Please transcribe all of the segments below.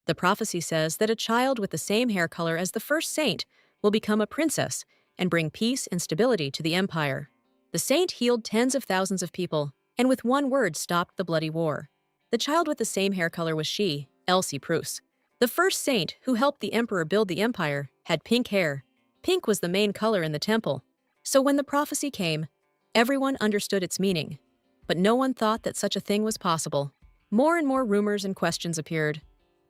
The prophecy says that a child with the same hair color as the first saint will become a princess and bring peace and stability to the empire. The saint healed tens of thousands of people, and with one word stopped the bloody war. The child with the same hair color was she, Elsie Proust. The first saint who helped the emperor build the empire had pink hair. Pink was the main color in the temple. So when the prophecy came, everyone understood its meaning. But no one thought that such a thing was possible. More and more rumors and questions appeared.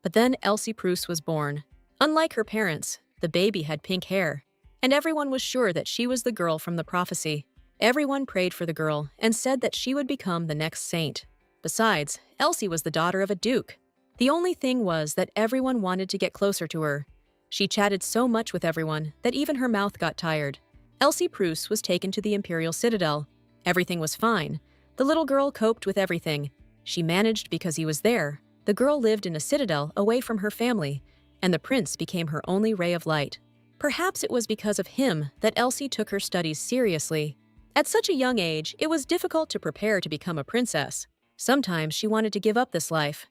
But then Elsie Proust was born. Unlike her parents, the baby had pink hair, and everyone was sure that she was the girl from the prophecy. Everyone prayed for the girl and said that she would become the next saint. Besides, Elsie was the daughter of a duke. The only thing was that everyone wanted to get closer to her. She chatted so much with everyone that even her mouth got tired. Elsie Proust was taken to the imperial citadel. Everything was fine. The little girl coped with everything. She managed because he was there. The girl lived in a citadel away from her family, and the prince became her only ray of light. Perhaps it was because of him that Elsie took her studies seriously. At such a young age, it was difficult to prepare to become a princess. Sometimes she wanted to give up this life.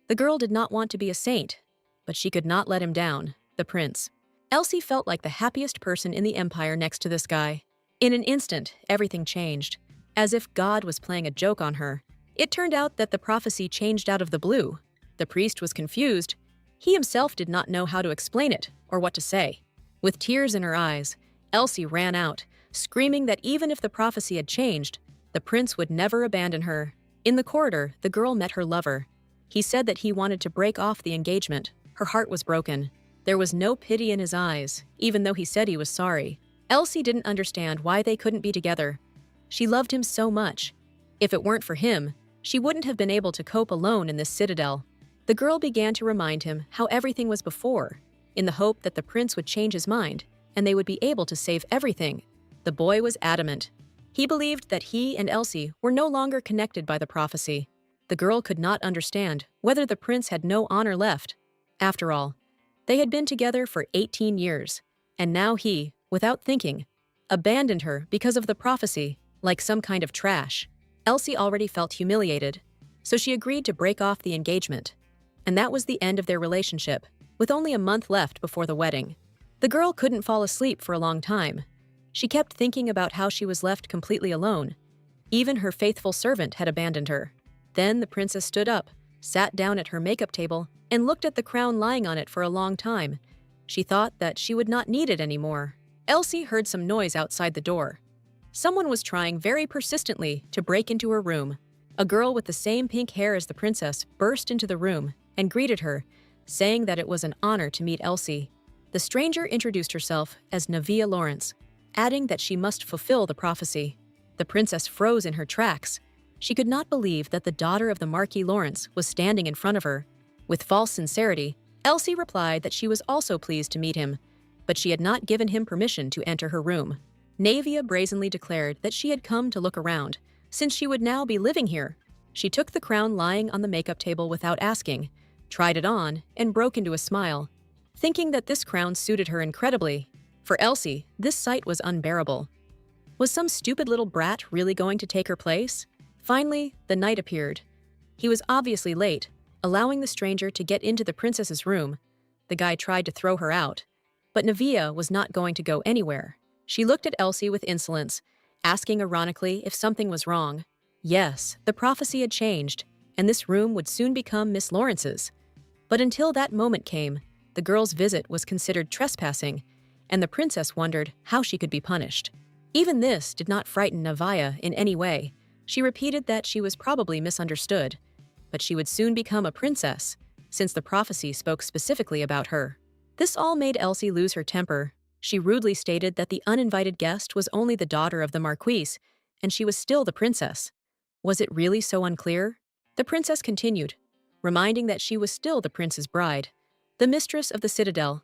The girl did not want to be a saint, but she could not let him down, the prince. Elsie felt like the happiest person in the empire next to this guy. In an instant, everything changed, as if God was playing a joke on her. It turned out that the prophecy changed out of the blue. The priest was confused. He himself did not know how to explain it or what to say. With tears in her eyes, Elsie ran out, screaming that even if the prophecy had changed, the prince would never abandon her. In the corridor, the girl met her lover. He said that he wanted to break off the engagement. Her heart was broken. There was no pity in his eyes, even though he said he was sorry. Elsie didn't understand why they couldn't be together. She loved him so much. If it weren't for him, she wouldn't have been able to cope alone in this citadel. The girl began to remind him how everything was before, in the hope that the prince would change his mind and they would be able to save everything. The boy was adamant. He believed that he and Elsie were no longer connected by the prophecy. The girl could not understand whether the prince had no honor left. After all, they had been together for 18 years, and now he, without thinking, abandoned her because of the prophecy, like some kind of trash. Elsie already felt humiliated, so she agreed to break off the engagement. And that was the end of their relationship, with only a month left before the wedding. The girl couldn't fall asleep for a long time. She kept thinking about how she was left completely alone. Even her faithful servant had abandoned her. Then the princess stood up, sat down at her makeup table, and looked at the crown lying on it for a long time. She thought that she would not need it anymore. Elsie heard some noise outside the door. Someone was trying very persistently to break into her room. A girl with the same pink hair as the princess burst into the room and greeted her, saying that it was an honor to meet Elsie. The stranger introduced herself as Nevaeh Lawrence, adding that she must fulfill the prophecy. The princess froze in her tracks. She could not believe that the daughter of the Marquis Lawrence was standing in front of her. With false sincerity, Elsie replied that she was also pleased to meet him, but she had not given him permission to enter her room. Nevaeh brazenly declared that she had come to look around, since she would now be living here. She took the crown lying on the makeup table without asking, tried it on, and broke into a smile, thinking that this crown suited her incredibly. For Elsie, this sight was unbearable. Was some stupid little brat really going to take her place? Finally, the knight appeared. He was obviously late, allowing the stranger to get into the princess's room. The guy tried to throw her out, but Nevaeh was not going to go anywhere. She looked at Elsie with insolence, asking ironically if something was wrong. Yes, the prophecy had changed, and this room would soon become Miss Lawrence's. But until that moment came, the girl's visit was considered trespassing, and the princess wondered how she could be punished. Even this did not frighten Nevaeh in any way. She repeated that she was probably misunderstood, but she would soon become a princess, since the prophecy spoke specifically about her. This all made Elsie lose her temper. She rudely stated that the uninvited guest was only the daughter of the Marquise, and she was still the princess. Was it really so unclear? The princess continued, reminding that she was still the prince's bride, the mistress of the citadel,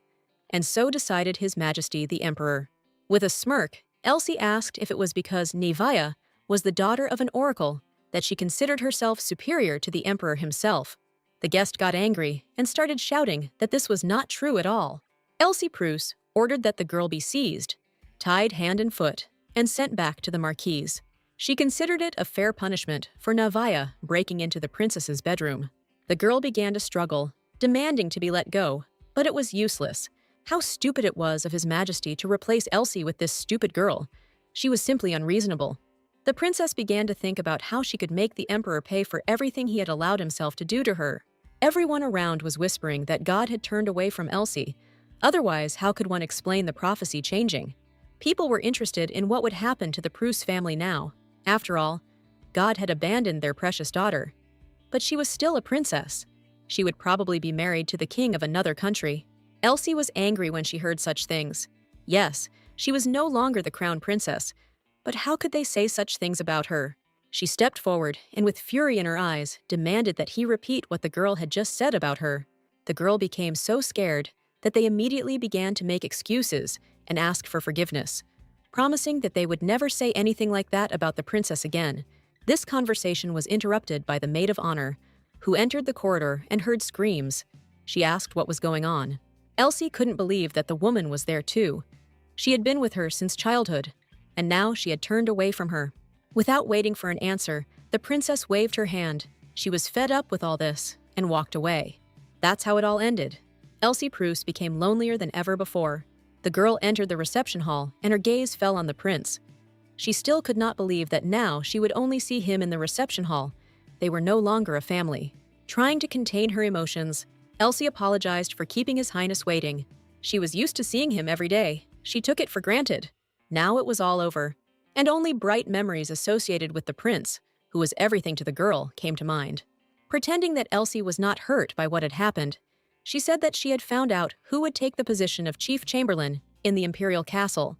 and so decided His Majesty the Emperor. With a smirk, Elsie asked if it was because Nevaeh was the daughter of an oracle that she considered herself superior to the emperor himself. The guest got angry and started shouting that this was not true at all. Elsie Proust ordered that the girl be seized, tied hand and foot, and sent back to the marquise. She considered it a fair punishment for Nevaeh breaking into the princess's bedroom. The girl began to struggle. demanding to be let go. But it was useless. How stupid it was of His Majesty to replace Elsie with this stupid girl. She was simply unreasonable. The princess began to think about how she could make the emperor pay for everything he had allowed himself to do to her. Everyone around was whispering that God had turned away from Elsie. Otherwise, how could one explain the prophecy changing? People were interested in what would happen to the Pruss family now. After all, God had abandoned their precious daughter. But she was still a princess. She would probably be married to the king of another country. Elsie was angry when she heard such things. Yes, she was no longer the crown princess. But how could they say such things about her? She stepped forward and with fury in her eyes demanded that he repeat what the girl had just said about her. The girl became so scared that they immediately began to make excuses and ask for forgiveness, promising that they would never say anything like that about the princess again. This conversation was interrupted by the maid of honor, who entered the corridor and heard screams. She asked what was going on. Elsie couldn't believe that the woman was there too. She had been with her since childhood, and now she had turned away from her. Without waiting for an answer, the princess waved her hand. She was fed up with all this and walked away. That's how it all ended. Elsie Pruss became lonelier than ever before. The girl entered the reception hall and her gaze fell on the prince. She still could not believe that now she would only see him in the reception hall. They were no longer a family. Trying to contain her emotions, Elsie apologized for keeping His Highness waiting. She was used to seeing him every day. She took it for granted. Now it was all over, and only bright memories associated with the prince, who was everything to the girl, came to mind. Pretending that Elsie was not hurt by what had happened, she said that she had found out who would take the position of chief chamberlain in the imperial castle.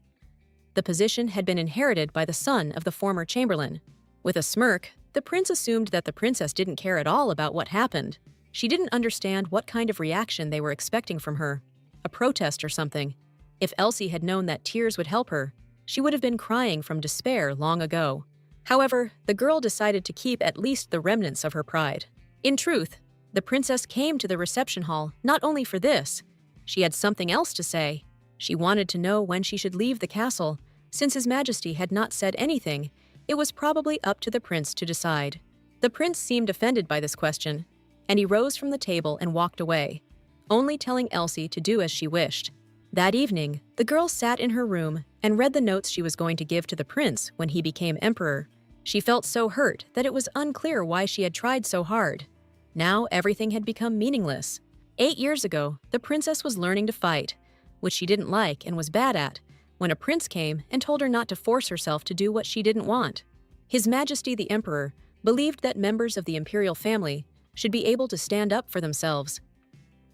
The position had been inherited by the son of the former chamberlain. With a smirk, the prince assumed that the princess didn't care at all about what happened. She didn't understand what kind of reaction they were expecting from her. A protest or something. If Elsie had known that tears would help her, she would have been crying from despair long ago. However, the girl decided to keep at least the remnants of her pride. In truth, the princess came to the reception hall not only for this. She had something else to say. She wanted to know when she should leave the castle. Since His Majesty had not said anything, it was probably up to the prince to decide. The prince seemed offended by this question, and he rose from the table and walked away, only telling Elsie to do as she wished. That evening, the girl sat in her room and read the notes she was going to give to the prince when he became emperor. She felt so hurt that it was unclear why she had tried so hard. Now everything had become meaningless. 8 years ago, the princess was learning to fight, which she didn't like and was bad at, when a prince came and told her not to force herself to do what she didn't want. His Majesty the Emperor believed that members of the imperial family should be able to stand up for themselves.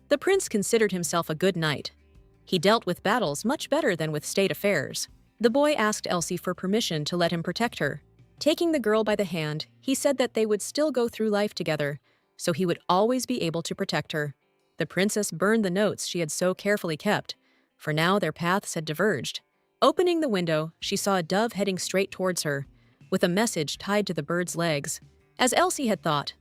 The prince considered himself a good knight. He dealt with battles much better than with state affairs. The boy asked Elsie for permission to let him protect her. Taking the girl by the hand, he said that they would still go through life together, so he would always be able to protect her. The princess burned the notes she had so carefully kept, for now their paths had diverged. Opening the window, she saw a dove heading straight towards her, with a message tied to the bird's legs. As Elsie had thought,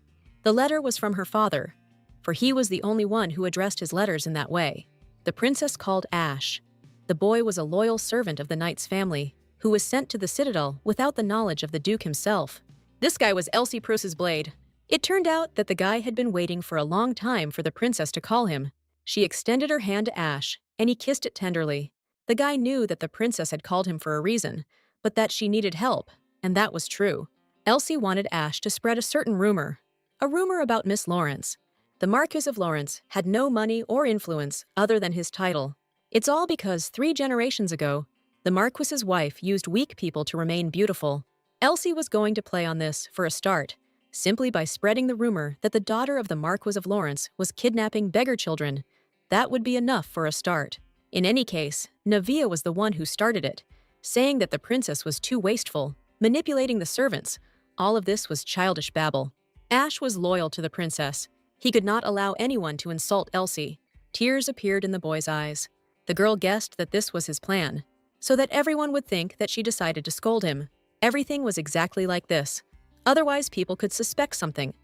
the letter was from her father, for he was the only one who addressed his letters in that way. The princess called Ash. The boy was a loyal servant of the knight's family, who was sent to the citadel without the knowledge of the duke himself. This guy was Elsie Pruss's blade. It turned out that the guy had been waiting for a long time for the princess to call him. She extended her hand to Ash, and he kissed it tenderly. The guy knew that the princess had called him for a reason, but that she needed help, and that was true. Elsie wanted Ash to spread a certain rumor. A rumor about Miss Lawrence. The Marquis of Lawrence had no money or influence other than his title. It's all because 3 generations ago, the Marquis's wife used weak people to remain beautiful. Elsie was going to play on this for a start, simply by spreading the rumor that the daughter of the Marquis of Lawrence was kidnapping beggar children. That would be enough for a start. In any case, Navia was the one who started it, saying that the princess was too wasteful, manipulating the servants. All of this was childish babble. Ash was loyal to the princess. He could not allow anyone to insult Elsie. Tears appeared in the boy's eyes. The girl guessed that this was his plan, so that everyone would think that she decided to scold him. Everything was exactly like this. Otherwise, people could suspect something.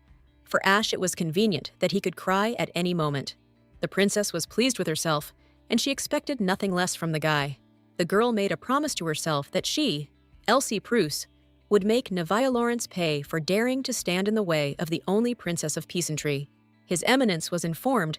For Ash, it was convenient that he could cry at any moment. The princess was pleased with herself, and she expected nothing less from the guy. The girl made a promise to herself that she, Elsie Pruss, would make Navia Lawrence pay for daring to stand in the way of the only princess of peasantry. His Eminence was informed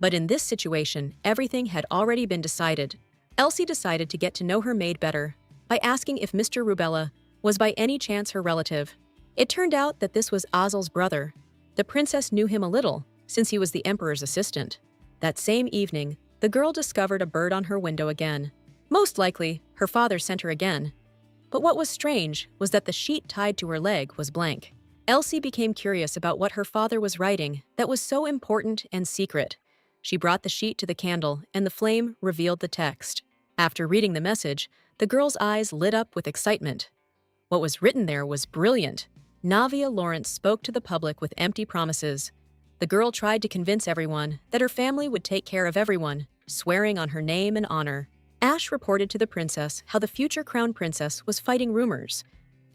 But in this situation, everything had already been decided. Elsie decided to get to know her maid better by asking if Mr. Rubella was by any chance her relative. It turned out that this was Azel's brother. The princess knew him a little, since he was the emperor's assistant. That same evening, the girl discovered a bird on her window again. Most likely, her father sent her again. But what was strange was that the sheet tied to her leg was blank. Elsie became curious about what her father was writing that was so important and secret. She brought the sheet to the candle, and the flame revealed the text. After reading the message, the girl's eyes lit up with excitement. What was written there was brilliant. Navia Lawrence spoke to the public with empty promises. The girl tried to convince everyone that her family would take care of everyone, swearing on her name and honor. Ash reported to the princess how the future crown princess was fighting rumors.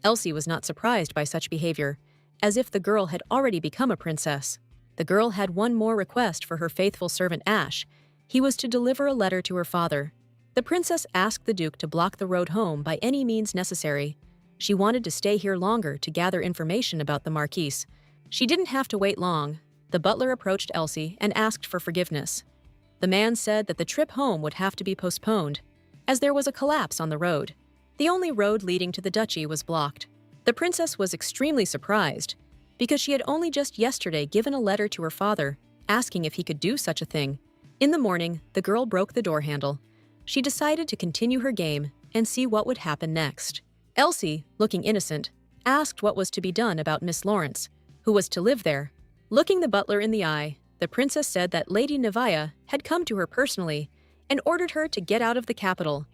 Elsie was not surprised by such behavior, as if the girl had already become a princess. The girl had one more request for her faithful servant Ash. He was to deliver a letter to her father. The princess asked the duke to block the road home by any means necessary. She wanted to stay here longer to gather information about the Marquise. She didn't have to wait long. The butler approached Elsie and asked for forgiveness. The man said that the trip home would have to be postponed, as there was a collapse on the road. The only road leading to the duchy was blocked. The princess was extremely surprised, because she had only just yesterday given a letter to her father, asking if he could do such a thing. In the morning, the girl broke the door handle. She decided to continue her game and see what would happen next. Elsie, looking innocent, asked what was to be done about Miss Lawrence, who was to live there. Looking the butler in the eye, the princess said that Lady Navia had come to her personally and ordered her to get out of the capital.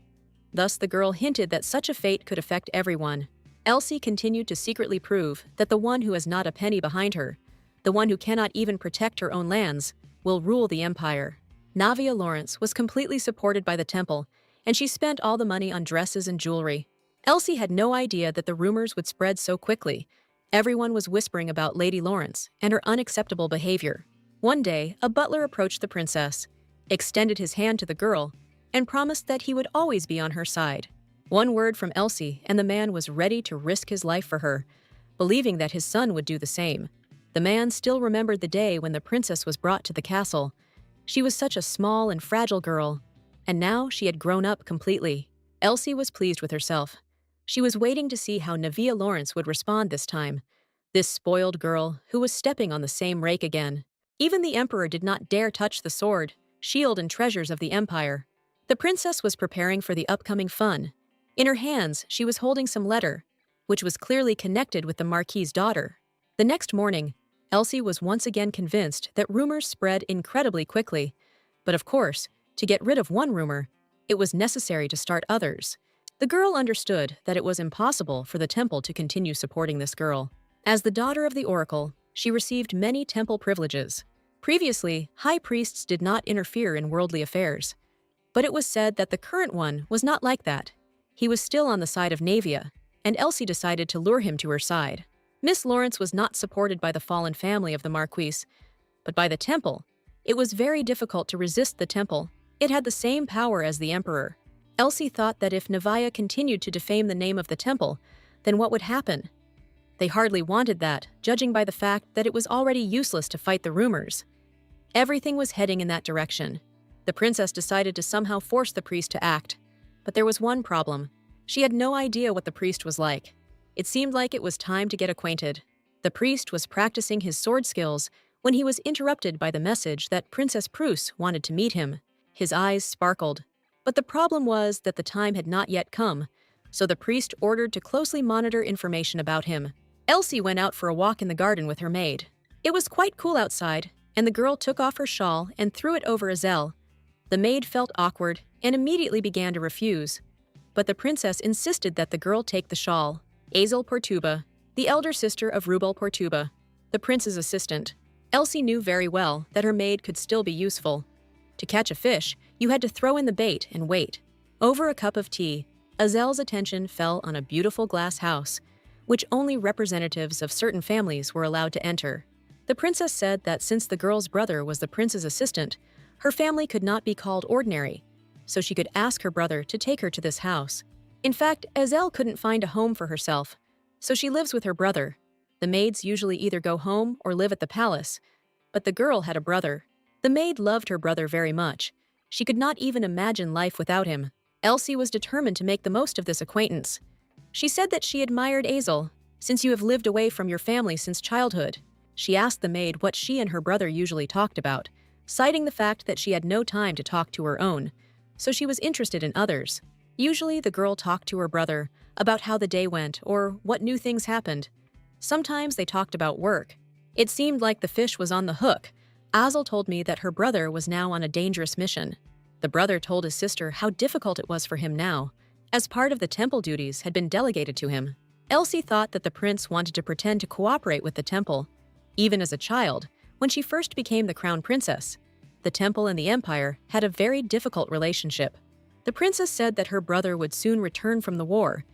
Thus the girl hinted that such a fate could affect everyone. Elsie continued to secretly prove that the one who has not a penny behind her, the one who cannot even protect her own lands, will rule the empire. Navia Lawrence was completely supported by the temple, and she spent all the money on dresses and jewelry. Elsie had no idea that the rumors would spread so quickly. Everyone was whispering about Lady Lawrence and her unacceptable behavior. One day, a butler approached the princess, extended his hand to the girl, and promised that he would always be on her side. One word from Elsie, and the man was ready to risk his life for her, believing that his son would do the same. The man still remembered the day when the princess was brought to the castle. She was such a small and fragile girl, and now she had grown up completely. Elsie was pleased with herself. She was waiting to see how Navia Lawrence would respond this time. This spoiled girl who was stepping on the same rake again. Even the emperor did not dare touch the sword, shield, and treasures of the empire. The princess was preparing for the upcoming fun. In her hands, she was holding some letter, which was clearly connected with the Marquis's daughter. The next morning, Elsie was once again convinced that rumors spread incredibly quickly. But of course, to get rid of one rumor, it was necessary to start others. The girl understood that it was impossible for the temple to continue supporting this girl. As the daughter of the oracle, she received many temple privileges. Previously, high priests did not interfere in worldly affairs. But it was said that the current one was not like that. He was still on the side of Navia, and Elsie decided to lure him to her side. Miss Lawrence was not supported by the fallen family of the Marquise, but by the temple. It was very difficult to resist the temple. It had the same power as the emperor. Elsie thought that if Navia continued to defame the name of the temple, then what would happen? They hardly wanted that, judging by the fact that it was already useless to fight the rumors. Everything was heading in that direction. The princess decided to somehow force the priest to act. But there was one problem. She had no idea what the priest was like. It seemed like it was time to get acquainted. The priest was practicing his sword skills when he was interrupted by the message that Princess Prusse wanted to meet him. His eyes sparkled. But the problem was that the time had not yet come, so the priest ordered to closely monitor information about him. Elsie went out for a walk in the garden with her maid. It was quite cool outside, and the girl took off her shawl and threw it over Azel. The maid felt awkward and immediately began to refuse. But the princess insisted that the girl take the shawl. Azel Portuba, the elder sister of Rubel Portuba, the prince's assistant. Elsie knew very well that her maid could still be useful. To catch a fish, you had to throw in the bait and wait. Over a cup of tea, Azel's attention fell on a beautiful glass house, which only representatives of certain families were allowed to enter. The princess said that since the girl's brother was the prince's assistant, her family could not be called ordinary, so she could ask her brother to take her to this house. In fact, Azel couldn't find a home for herself, so she lives with her brother. The maids usually either go home or live at the palace, but the girl had a brother. The maid loved her brother very much. She could not even imagine life without him. Elsie was determined to make the most of this acquaintance. She said that she admired Azel, since you have lived away from your family since childhood. She asked the maid what she and her brother usually talked about, citing the fact that she had no time to talk to her own, so she was interested in others. Usually the girl talked to her brother about how the day went or what new things happened. Sometimes they talked about work. It seemed like the fish was on the hook. Azel told me that her brother was now on a dangerous mission. The brother told his sister how difficult it was for him now, as part of the temple duties had been delegated to him. Elsie thought that the prince wanted to pretend to cooperate with the temple. Even as a child, when she first became the crown princess, the temple and the empire had a very difficult relationship. The princess said that her brother would soon return from the war,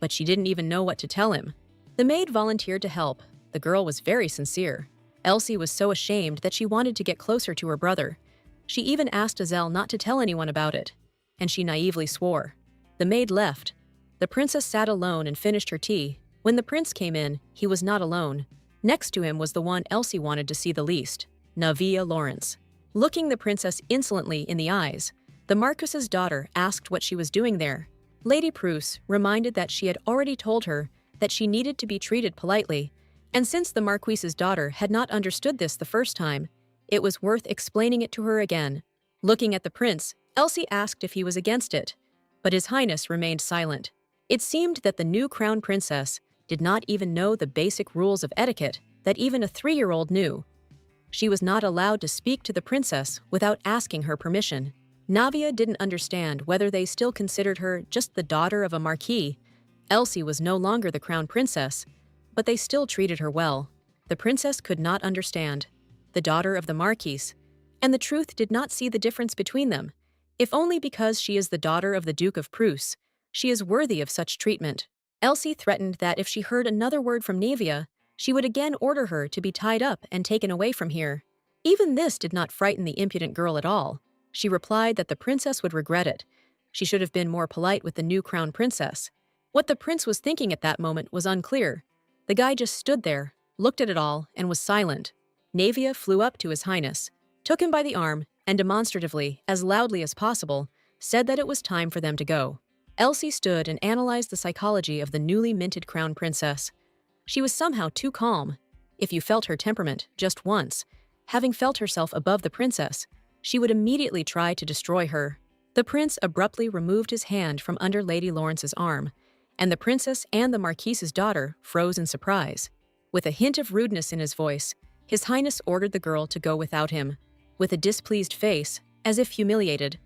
but she didn't even know what to tell him. The maid volunteered to help. The girl was very sincere. Elsie was so ashamed that she wanted to get closer to her brother. She even asked Azel not to tell anyone about it, and she naively swore. The maid left. The princess sat alone and finished her tea. When the prince came in, he was not alone. Next to him was the one Elsie wanted to see the least, Navia Lawrence. Looking the princess insolently in the eyes, the Marquis's daughter asked what she was doing there. Lady Prusse reminded that she had already told her that she needed to be treated politely, and since the Marquis's daughter had not understood this the first time, it was worth explaining it to her again. Looking at the prince, Elsie asked if he was against it, but His Highness remained silent. It seemed that the new crown princess did not even know the basic rules of etiquette that even a 3-year-old knew. She was not allowed to speak to the princess without asking her permission. Navia didn't understand whether they still considered her just the daughter of a marquis. Elsie was no longer the crown princess, but they still treated her well. The princess could not understand. The daughter of the marquis, and the truth did not see the difference between them. If only because she is the daughter of the Duke of Prusse, she is worthy of such treatment. Elsie threatened that if she heard another word from Navia, she would again order her to be tied up and taken away from here. Even this did not frighten the impudent girl at all. She replied that the princess would regret it. She should have been more polite with the new crown princess. What the prince was thinking at that moment was unclear. The guy just stood there, looked at it all, and was silent. Navia flew up to His Highness, took him by the arm, and demonstratively, as loudly as possible, said that it was time for them to go. Elsie stood and analyzed the psychology of the newly minted crown princess. She was somehow too calm. If you felt her temperament just once, having felt herself above the princess, she would immediately try to destroy her. The prince abruptly removed his hand from under Lady Lawrence's arm, and the princess and the Marquis's daughter froze in surprise. With a hint of rudeness in his voice, His Highness ordered the girl to go without him. With a displeased face, as if humiliated,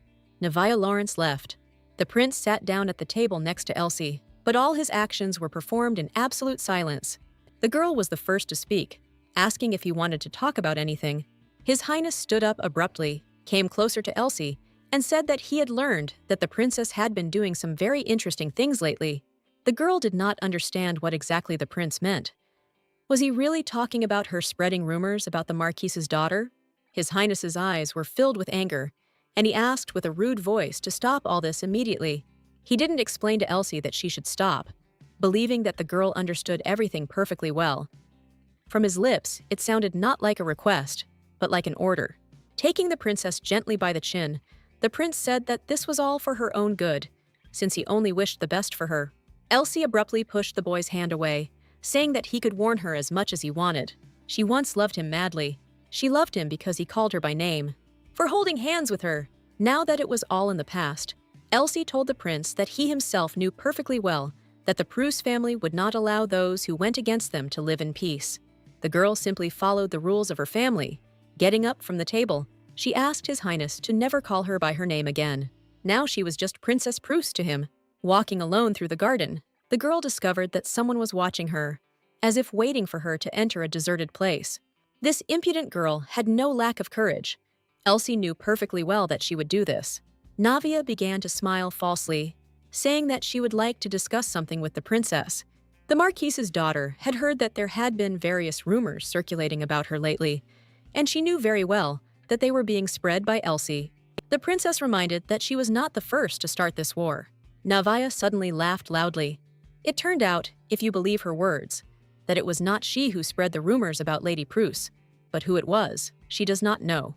Navia Lawrence left. The prince sat down at the table next to Elsie, but all his actions were performed in absolute silence. The girl was the first to speak, asking if he wanted to talk about anything. His Highness stood up abruptly, came closer to Elsie, and said that he had learned that the princess had been doing some very interesting things lately. The girl did not understand what exactly the prince meant. Was he really talking about her spreading rumors about the Marquis's daughter? His Highness's eyes were filled with anger, and he asked with a rude voice to stop all this immediately. He didn't explain to Elsie that she should stop, believing that the girl understood everything perfectly well. From his lips, it sounded not like a request, but like an order. Taking the princess gently by the chin, the prince said that this was all for her own good, since he only wished the best for her. Elsie abruptly pushed the boy's hand away, saying that he could warn her as much as he wanted. She once loved him madly. She loved him because he called her by name, for holding hands with her. Now that it was all in the past, Elsie told the prince that he himself knew perfectly well that the Prusse family would not allow those who went against them to live in peace. The girl simply followed the rules of her family. Getting up from the table, she asked His Highness to never call her by her name again. Now she was just Princess Prusse to him. Walking alone through the garden, the girl discovered that someone was watching her, as if waiting for her to enter a deserted place. This impudent girl had no lack of courage. Elsie knew perfectly well that she would do this. Navia began to smile falsely, saying that she would like to discuss something with the princess. The Marquis's daughter had heard that there had been various rumors circulating about her lately, and she knew very well that they were being spread by Elsie. The princess reminded that she was not the first to start this war. Navia suddenly laughed loudly. It turned out, if you believe her words, that it was not she who spread the rumors about Lady Prusse, but who it was, she does not know.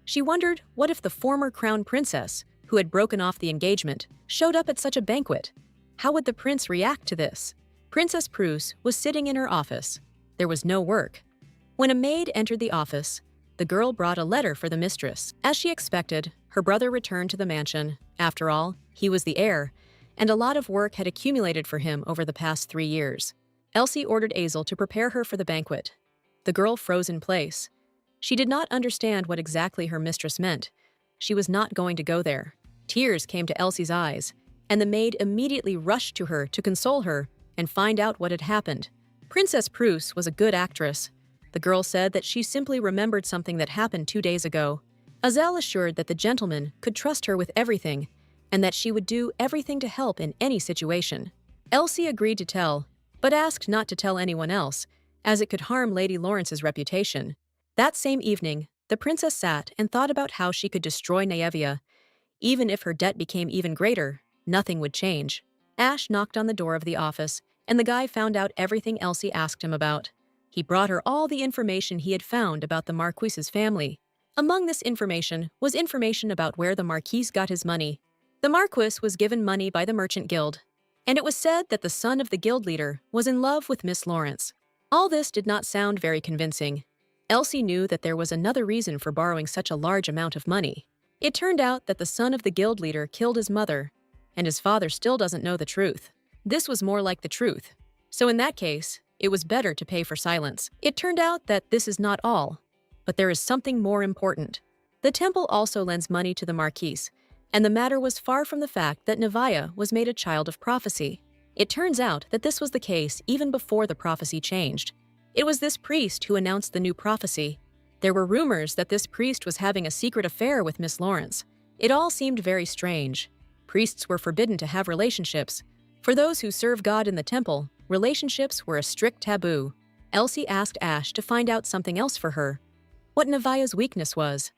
She wondered what if the former crown princess, who had broken off the engagement, showed up at such a banquet. How would the prince react to this? Princess Prus was sitting in her office. There was no work. When a maid entered the office, the girl brought a letter for the mistress. As she expected, her brother returned to the mansion. After all, he was the heir, and a lot of work had accumulated for him over the past 3 years. Elsie ordered Azel to prepare her for the banquet. The girl froze in place. She did not understand what exactly her mistress meant. She was not going to go there. Tears came to Elsie's eyes, and the maid immediately rushed to her to console her and find out what had happened. Princess Prus was a good actress. The girl said that she simply remembered something that happened 2 days ago. Azel assured that the gentleman could trust her with everything, and that she would do everything to help in any situation. Elsie agreed to tell, but asked not to tell anyone else, as it could harm Lady Lawrence's reputation. That same evening, the princess sat and thought about how she could destroy Naevia. Even if her debt became even greater, nothing would change. Ash knocked on the door of the office, and the guy found out everything Elsie asked him about. He brought her all the information he had found about the Marquise's family. Among this information was information about where the Marquis got his money. The Marquis was given money by the Merchant Guild, and it was said that the son of the guild leader was in love with Miss Lawrence. All this did not sound very convincing. Elsie knew that there was another reason for borrowing such a large amount of money. It turned out that the son of the guild leader killed his mother, and his father still doesn't know the truth. This was more like the truth. So in that case, it was better to pay for silence. It turned out that this is not all, but there is something more important. The temple also lends money to the Marquise, and the matter was far from the fact that Naevia was made a child of prophecy. It turns out that this was the case even before the prophecy changed. It was this priest who announced the new prophecy. There were rumors that this priest was having a secret affair with Miss Lawrence. It all seemed very strange. Priests were forbidden to have relationships. For those who serve God in the temple, relationships were a strict taboo. Elsie asked Ash to find out something else for her, what Naevia's weakness was.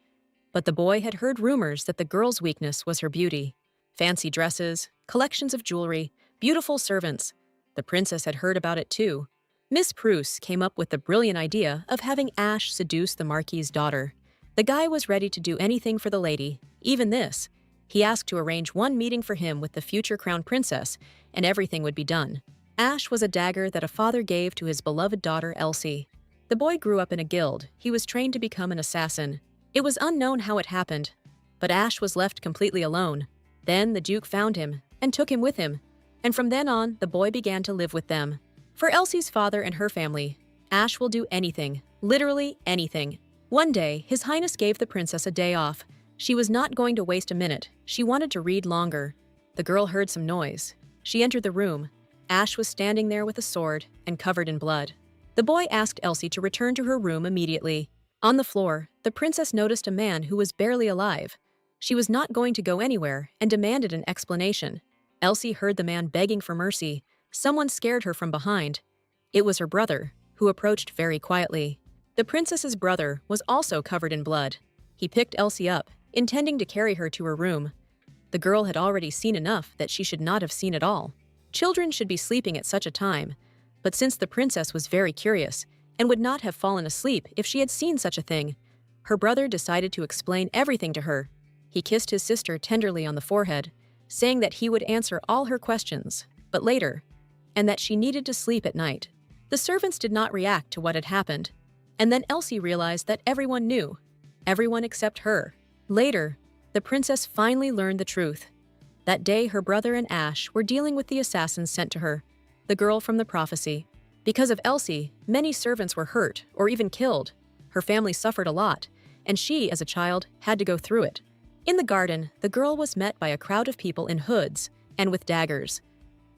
But the boy had heard rumors that the girl's weakness was her beauty. Fancy dresses, collections of jewelry, beautiful servants. The princess had heard about it too. Miss Prus came up with the brilliant idea of having Ash seduce the Marquis's daughter. The guy was ready to do anything for the lady, even this. He asked to arrange one meeting for him with the future crown princess, and everything would be done. Ash was a dagger that a father gave to his beloved daughter Elsie. The boy grew up in a guild. He was trained to become an assassin. It was unknown how it happened, but Ash was left completely alone. Then the Duke found him and took him with him, and from then on, the boy began to live with them. For Elsie's father and her family, Ash will do anything, literally anything. One day, His Highness gave the princess a day off. She was not going to waste a minute. She wanted to read longer. The girl heard some noise. She entered the room. Ash was standing there with a sword and covered in blood. The boy asked Elsie to return to her room immediately. On the floor, the princess noticed a man who was barely alive. She was not going to go anywhere and demanded an explanation. Elsie heard the man begging for mercy. Someone scared her from behind. It was her brother, who approached very quietly. The princess's brother was also covered in blood. He picked Elsie up, intending to carry her to her room. The girl had already seen enough that she should not have seen at all. Children should be sleeping at such a time, but since the princess was very curious and would not have fallen asleep if she had seen such a thing, her brother decided to explain everything to her. He kissed his sister tenderly on the forehead, saying that he would answer all her questions, but later, and that she needed to sleep at night. The servants did not react to what had happened, and then Elsie realized that everyone knew. Everyone except her. Later, the princess finally learned the truth. That day, her brother and Ash were dealing with the assassins sent to her, the girl from the prophecy. Because of Elsie, many servants were hurt or even killed. Her family suffered a lot, and she, as a child, had to go through it. In the garden, the girl was met by a crowd of people in hoods and with daggers.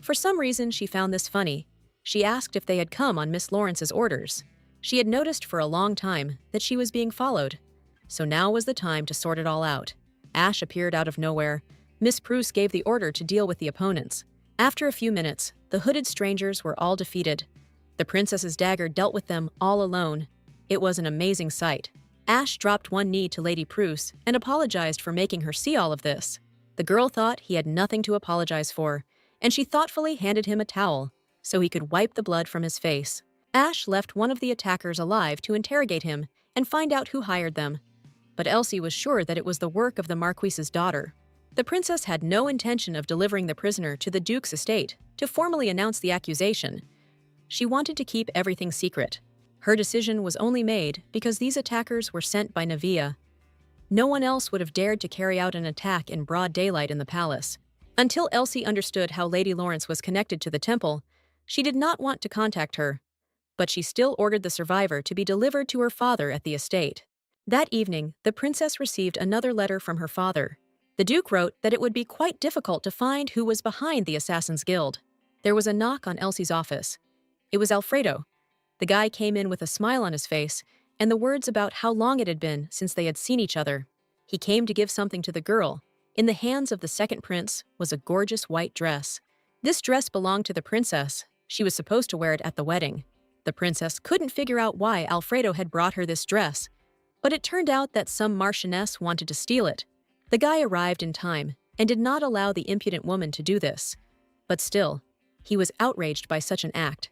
For some reason, she found this funny. She asked if they had come on Miss Lawrence's orders. She had noticed for a long time that she was being followed. So now was the time to sort it all out. Ash appeared out of nowhere. Miss Prus gave the order to deal with the opponents. After a few minutes, the hooded strangers were all defeated. The princess's dagger dealt with them all alone. It was an amazing sight. Ash dropped one knee to Lady Prus and apologized for making her see all of this. The girl thought he had nothing to apologize for, and she thoughtfully handed him a towel so he could wipe the blood from his face. Ash left one of the attackers alive to interrogate him and find out who hired them. but Elsie was sure that it was the work of the Marquise's daughter. The princess had no intention of delivering the prisoner to the Duke's estate to formally announce the accusation. She wanted to keep everything secret. Her decision was only made because these attackers were sent by Navia. No one else would have dared to carry out an attack in broad daylight in the palace. Until Elsie understood how Lady Lawrence was connected to the temple, she did not want to contact her, but she still ordered the survivor to be delivered to her father at the estate. That evening, the princess received another letter from her father. The Duke wrote that it would be quite difficult to find who was behind the Assassin's Guild. There was a knock on Elsie's office. It was Alfredo. The guy came in with a smile on his face and the words about how long it had been since they had seen each other. He came to give something to the girl. In the hands of the second prince was a gorgeous white dress. This dress belonged to the princess. She was supposed to wear it at the wedding. The princess couldn't figure out why Alfredo had brought her this dress, but it turned out that some marchioness wanted to steal it. The guy arrived in time and did not allow the impudent woman to do this. But still, he was outraged by such an act.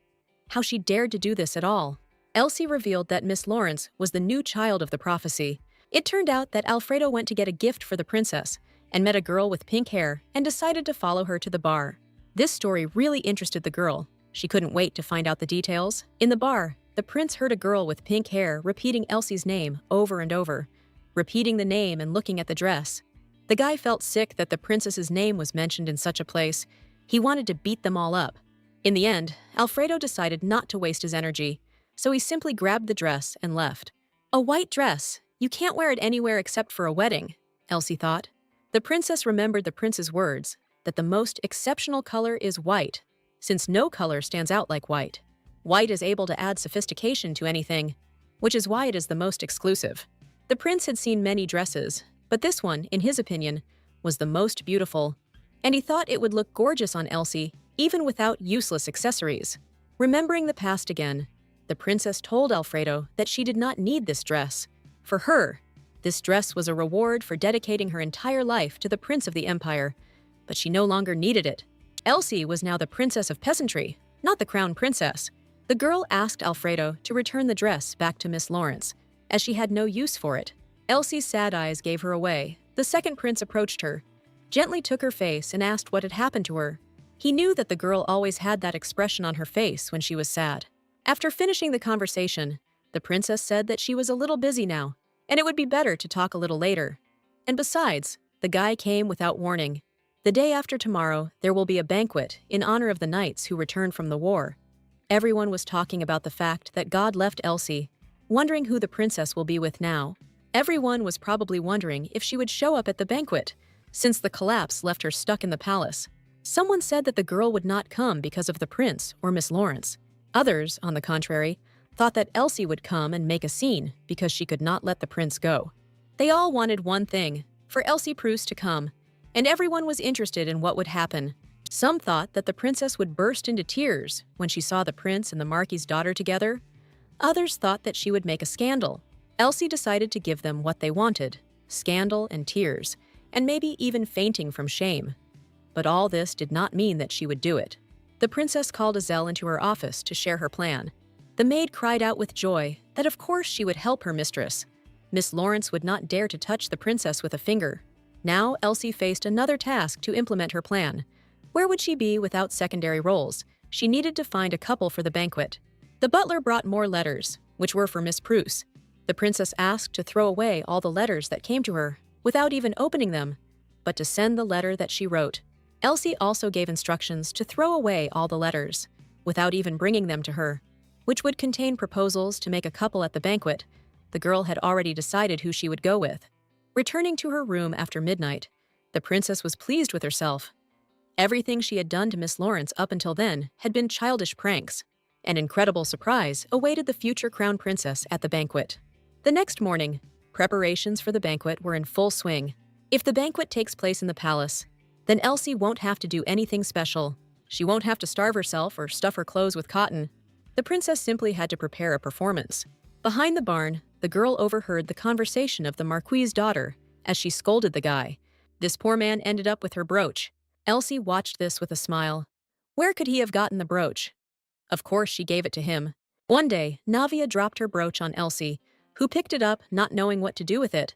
How she dared to do this at all. Elsie revealed that Miss Lawrence was the new child of the prophecy. It turned out that Alfredo went to get a gift for the princess and met a girl with pink hair and decided to follow her to the bar. This story really interested the girl. She couldn't wait to find out the details. In the bar, the prince heard a girl with pink hair repeating Elsie's name over and over, repeating the name and looking at the dress. The guy felt sick that the princess's name was mentioned in such a place. He wanted to beat them all up. In the end, Alfredo decided not to waste his energy, so he simply grabbed the dress and left. A white dress. You can't wear it anywhere except for a wedding, Elsie thought. The princess remembered the prince's words, that the most exceptional color is white, since no color stands out like white. White is able to add sophistication to anything, which is why it is the most exclusive. The prince had seen many dresses, but this one, in his opinion, was the most beautiful, and he thought it would look gorgeous on Elsie, even without useless accessories. Remembering the past again, the princess told Alfredo that she did not need this dress. For her, this dress was a reward for dedicating her entire life to the prince of the empire, but she no longer needed it. Elsie was now the princess of peasantry, not the crown princess. The girl asked Alfredo to return the dress back to Miss Lawrence, as she had no use for it. Elsie's sad eyes gave her away. The second prince approached her, gently took her face and asked what had happened to her. He knew that the girl always had that expression on her face when she was sad. After finishing the conversation, the princess said that she was a little busy now, and it would be better to talk a little later. And besides, the guy came without warning. The day after tomorrow, there will be a banquet in honor of the knights who returned from the war. Everyone was talking about the fact that God left Elsie, wondering who the princess will be with now. Everyone was probably wondering if she would show up at the banquet, since the collapse left her stuck in the palace. Someone said that the girl would not come because of the prince or Miss Lawrence. Others, on the contrary, thought that Elsie would come and make a scene because she could not let the prince go. They all wanted one thing, for Elsie Proust to come, and everyone was interested in what would happen. Some thought that the princess would burst into tears when she saw the prince and the Marquis's daughter together. Others thought that she would make a scandal. Elsie decided to give them what they wanted, scandal and tears, and maybe even fainting from shame. But all this did not mean that she would do it. The princess called Azelle into her office to share her plan. The maid cried out with joy that of course she would help her mistress. Miss Lawrence would not dare to touch the princess with a finger. Now Elsie faced another task to implement her plan. Where would she be without secondary roles? She needed to find a couple for the banquet. The butler brought more letters, which were for Miss Proust. The princess asked to throw away all the letters that came to her, without even opening them, but to send the letter that she wrote. Elsie also gave instructions to throw away all the letters, without even bringing them to her, which would contain proposals to make a couple at the banquet. The girl had already decided who she would go with. Returning to her room after midnight, the princess was pleased with herself. Everything she had done to Miss Lawrence up until then had been childish pranks. An incredible surprise awaited the future crown princess at the banquet. The next morning, preparations for the banquet were in full swing. If the banquet takes place in the palace, then Elsie won't have to do anything special. She won't have to starve herself or stuff her clothes with cotton. The princess simply had to prepare a performance. Behind the barn, the girl overheard the conversation of the Marquis's daughter as she scolded the guy. This poor man ended up with her brooch. Elsie watched this with a smile. Where could he have gotten the brooch? Of course she gave it to him. One day, Navia dropped her brooch on Elsie, who picked it up not knowing what to do with it.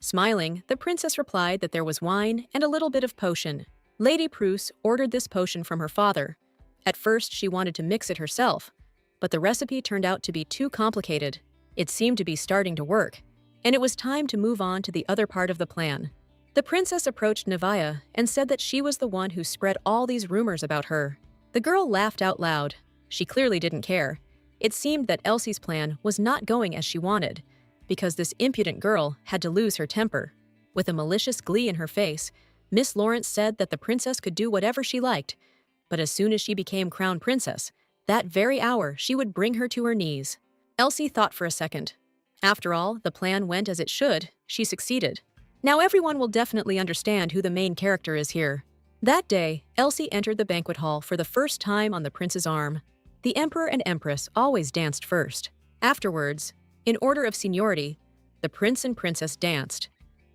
Smiling, the princess replied that there was wine and a little bit of potion. Lady Prusse ordered this potion from her father. At first, she wanted to mix it herself, but the recipe turned out to be too complicated. It seemed to be starting to work, and it was time to move on to the other part of the plan. The princess approached Nevaeh and said that she was the one who spread all these rumors about her. The girl laughed out loud. She clearly didn't care. It seemed that Elsie's plan was not going as she wanted, because this impudent girl had to lose her temper. With a malicious glee in her face, Miss Lawrence said that the princess could do whatever she liked, but as soon as she became crown princess, that very hour she would bring her to her knees. Elsie thought for a second. After all, the plan went as it should. She succeeded. Now everyone will definitely understand who the main character is here. That day, Elsie entered the banquet hall for the first time on the prince's arm. The emperor and empress always danced first. Afterwards, in order of seniority, the prince and princess danced.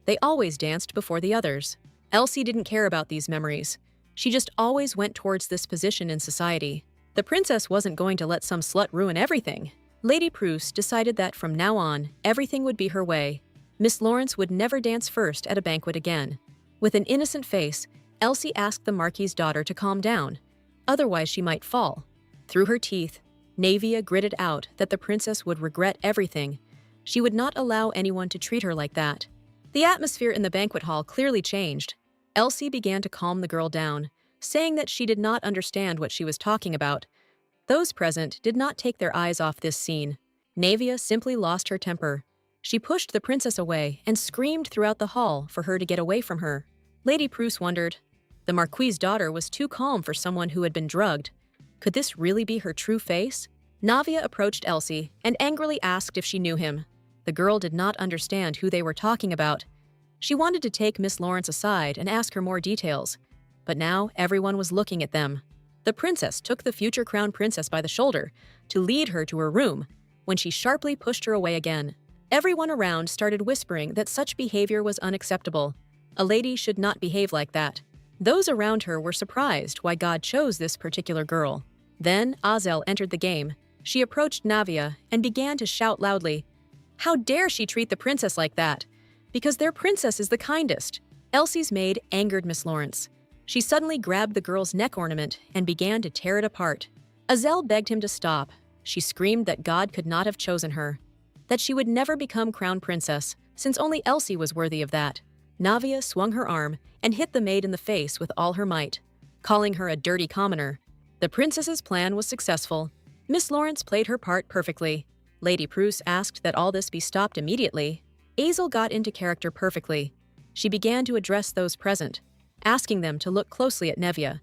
They always danced before the others. Elsie didn't care about these memories. She just always went towards this position in society. The princess wasn't going to let some slut ruin everything. Lady Prusse decided that from now on, everything would be her way. Miss Lawrence would never dance first at a banquet again. With an innocent face, Elsie asked the Marquis's daughter to calm down. Otherwise, she might fall. Through her teeth, Nevaeh gritted out that the princess would regret everything. She would not allow anyone to treat her like that. The atmosphere in the banquet hall clearly changed. Elsie began to calm the girl down, saying that she did not understand what she was talking about. Those present did not take their eyes off this scene. Nevaeh simply lost her temper. She pushed the princess away and screamed throughout the hall for her to get away from her. Lady Prusse wondered. The Marquis's daughter was too calm for someone who had been drugged. Could this really be her true face? Nevaeh approached Elsie and angrily asked if she knew him. The girl did not understand who they were talking about. She wanted to take Miss Lawrence aside and ask her more details, but now everyone was looking at them. The princess took the future crown princess by the shoulder to lead her to her room when she sharply pushed her away again. Everyone around started whispering that such behavior was unacceptable. A lady should not behave like that. Those around her were surprised why God chose this particular girl. Then Azel entered the game. She approached Nevaeh and began to shout loudly, "How dare she treat the princess like that? Because their princess is the kindest." Elsie's maid angered Miss Lawrence. She suddenly grabbed the girl's neck ornament and began to tear it apart. Azel begged him to stop. She screamed that God could not have chosen her, that she would never become crown princess, since only Elsie was worthy of that. Nevaeh swung her arm and hit the maid in the face with all her might, calling her a dirty commoner. The princess's plan was successful. Miss Lawrence played her part perfectly. Lady Prusse asked that all this be stopped immediately. Azel got into character perfectly. She began to address those present, asking them to look closely at Nevaeh.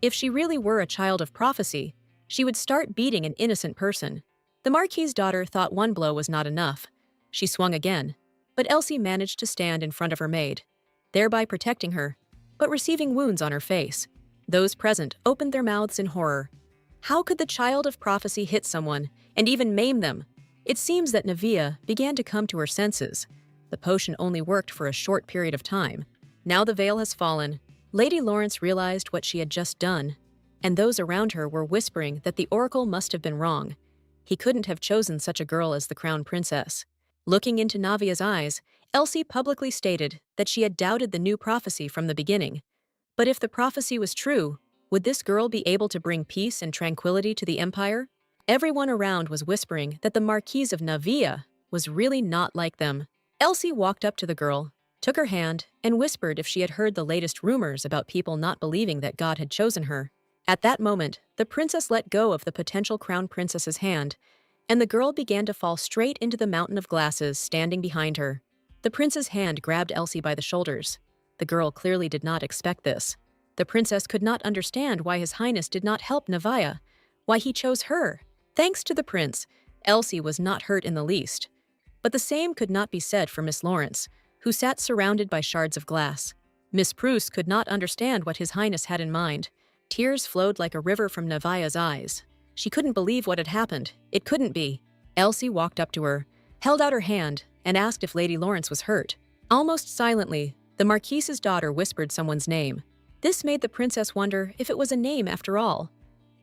If she really were a child of prophecy, she would start beating an innocent person. The Marquis's daughter thought one blow was not enough. She swung again, but Elsie managed to stand in front of her maid, thereby protecting her, but receiving wounds on her face. Those present opened their mouths in horror. How could the child of prophecy hit someone and even maim them? It seems that Nevaeh began to come to her senses. The potion only worked for a short period of time. Now the veil has fallen. Lady Lawrence realized what she had just done, and those around her were whispering that the oracle must have been wrong. He couldn't have chosen such a girl as the crown princess. Looking into Nevaeh's eyes, Elsie publicly stated that she had doubted the new prophecy from the beginning. But if the prophecy was true, would this girl be able to bring peace and tranquility to the empire? Everyone around was whispering that the Marquise of Nevaeh was really not like them. Elsie walked up to the girl, took her hand, and whispered if she had heard the latest rumors about people not believing that God had chosen her. At that moment, the princess let go of the potential crown princess's hand, and the girl began to fall straight into the mountain of glasses standing behind her. The prince's hand grabbed Elsie by the shoulders. The girl clearly did not expect this. The princess could not understand why His Highness did not help Nevaeh, why he chose her. Thanks to the prince, Elsie was not hurt in the least. But the same could not be said for Miss Lawrence, who sat surrounded by shards of glass. Miss Prusse could not understand what His Highness had in mind. Tears flowed like a river from Nevaeh's eyes. She couldn't believe what had happened. It couldn't be. Elsie walked up to her, held out her hand, and asked if Lady Lawrence was hurt. Almost silently, the Marquise's daughter whispered someone's name. This made the princess wonder if it was a name after all.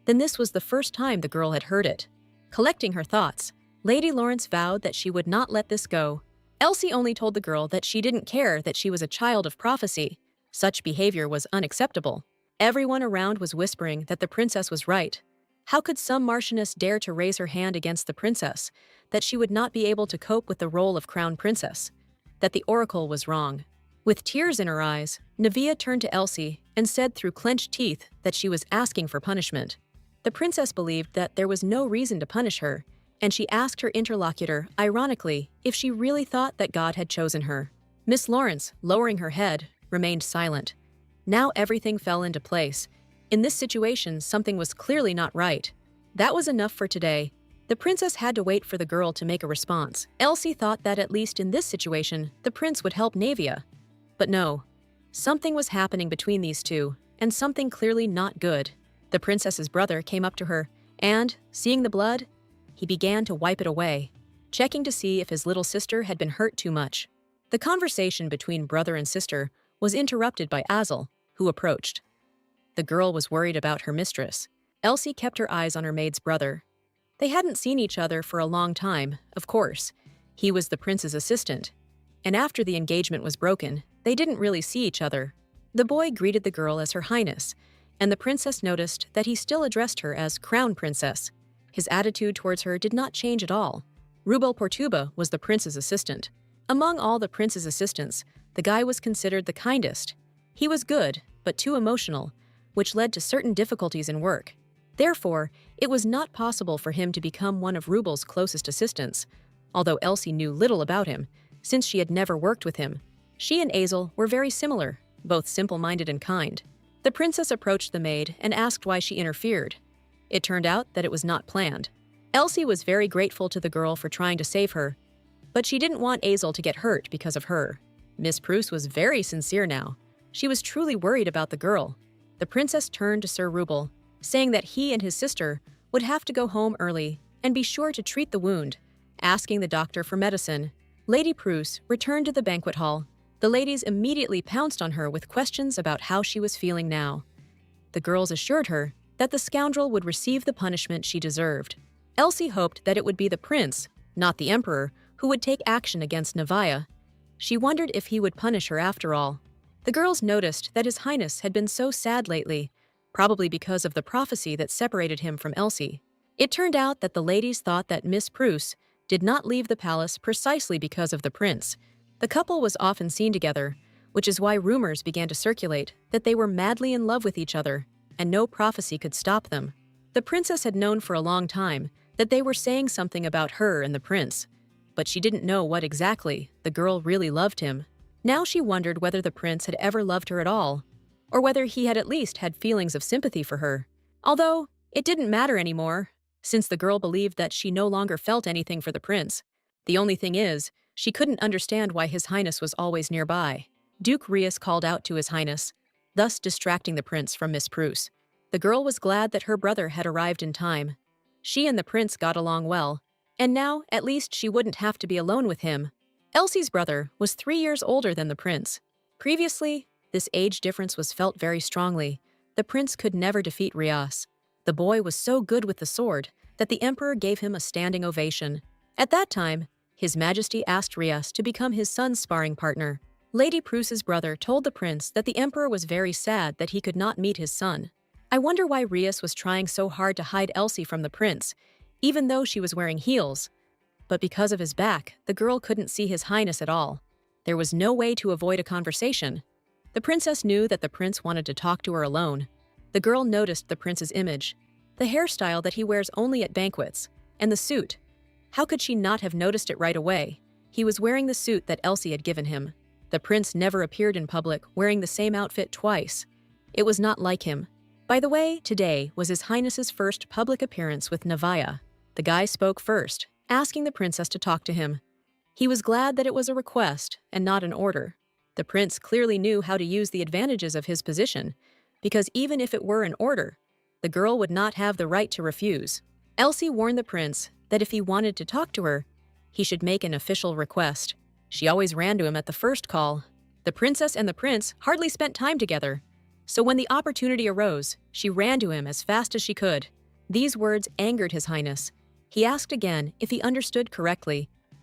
Then this was the first time the girl had heard it. Collecting her thoughts, Lady Lawrence vowed that she would not let this go. Elsie only told the girl that she didn't care that she was a child of prophecy. Such behavior was unacceptable. Everyone around was whispering that the princess was right. How could some Marchioness dare to raise her hand against the princess, that she would not be able to cope with the role of crown princess? That the oracle was wrong. With tears in her eyes, Navia turned to Elsie and said through clenched teeth that she was asking for punishment. The princess believed that there was no reason to punish her, and she asked her interlocutor, ironically, if she really thought that God had chosen her. Miss Lawrence, lowering her head, remained silent. Now everything fell into place. In this situation, something was clearly not right. That was enough for today. The princess had to wait for the girl to make a response. Elsie thought that at least in this situation, the prince would help Navia. But no. Something was happening between these two, and something clearly not good. The princess's brother came up to her, and, seeing the blood, he began to wipe it away, checking to see if his little sister had been hurt too much. The conversation between brother and sister was interrupted by Azel, who approached. The girl was worried about her mistress. Elsie kept her eyes on her maid's brother. They hadn't seen each other for a long time, of course. He was the prince's assistant. And after the engagement was broken, they didn't really see each other. The boy greeted the girl as Her Highness, and the princess noticed that he still addressed her as Crown Princess. His attitude towards her did not change at all. Rubel Portuba was the prince's assistant. Among all the prince's assistants, the guy was considered the kindest. He was good, but too emotional, which led to certain difficulties in work. Therefore, it was not possible for him to become one of Rubel's closest assistants, although Elsie knew little about him, since she had never worked with him. She and Azel were very similar, both simple-minded and kind. The princess approached the maid and asked why she interfered. It turned out that it was not planned. Elsie was very grateful to the girl for trying to save her, but she didn't want Azel to get hurt because of her. Miss Pruss was very sincere now. She was truly worried about the girl. The princess turned to Sir Rubel, saying that he and his sister would have to go home early and be sure to treat the wound, asking the doctor for medicine. Lady Pruss returned to the banquet hall. The ladies immediately pounced on her with questions about how she was feeling now. The girls assured her that the scoundrel would receive the punishment she deserved. Elsie hoped that it would be the prince, not the emperor, who would take action against Navia. She wondered if he would punish her after all. The girls noticed that His Highness had been so sad lately, probably because of the prophecy that separated him from Elsie. It turned out that the ladies thought that Miss Pruss did not leave the palace precisely because of the prince. The couple was often seen together, which is why rumors began to circulate that they were madly in love with each other, and no prophecy could stop them. The princess had known for a long time that they were saying something about her and the prince, but she didn't know what exactly. The girl really loved him. Now she wondered whether the prince had ever loved her at all, or whether he had at least had feelings of sympathy for her. Although, it didn't matter anymore, since the girl believed that she no longer felt anything for the prince. The only thing is, she couldn't understand why His Highness was always nearby. Duke Rias called out to His Highness, thus distracting the prince from Miss Pruss. The girl was glad that her brother had arrived in time. She and the prince got along well, and now, at least, she wouldn't have to be alone with him. Elsie's brother was 3 years older than the prince. Previously, this age difference was felt very strongly. The prince could never defeat Rias. The boy was so good with the sword that the emperor gave him a standing ovation. At that time, His Majesty asked Rias to become his son's sparring partner. Lady Pruss's brother told the prince that the emperor was very sad that he could not meet his son. I wonder why Rias was trying so hard to hide Elsie from the prince, even though she was wearing heels. But because of his back, the girl couldn't see His Highness at all. There was no way to avoid a conversation. The princess knew that the prince wanted to talk to her alone. The girl noticed the prince's image, the hairstyle that he wears only at banquets, and the suit. How could she not have noticed it right away? He was wearing the suit that Elsie had given him. The prince never appeared in public wearing the same outfit twice. It was not like him. By the way, today was His Highness's first public appearance with Navia. The guy spoke first, asking the princess to talk to him. He was glad that it was a request and not an order. The prince clearly knew how to use the advantages of his position, because even if it were an order, the girl would not have the right to refuse. Elsie warned the prince that if he wanted to talk to her, he should make an official request. She always ran to him at the first call. The princess and the prince hardly spent time together, so when the opportunity arose, she ran to him as fast as she could. These words angered His Highness. He asked again if he understood correctly.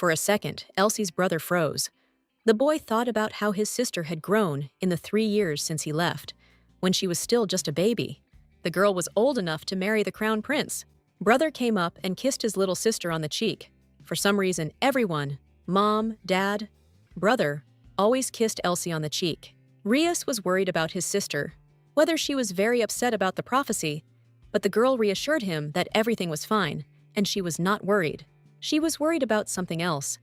For a second, Elsie's brother froze. The boy thought about how his sister had grown in the 3 years since he left, when she was still just a baby. The girl was old enough to marry the crown prince. Brother came up and kissed his little sister on the cheek. For some reason, everyone, mom, dad, brother, always kissed Elsie on the cheek. Rias was worried about his sister, whether she was very upset about the prophecy, but the girl reassured him that everything was fine, and she was not worried. She was worried about something else.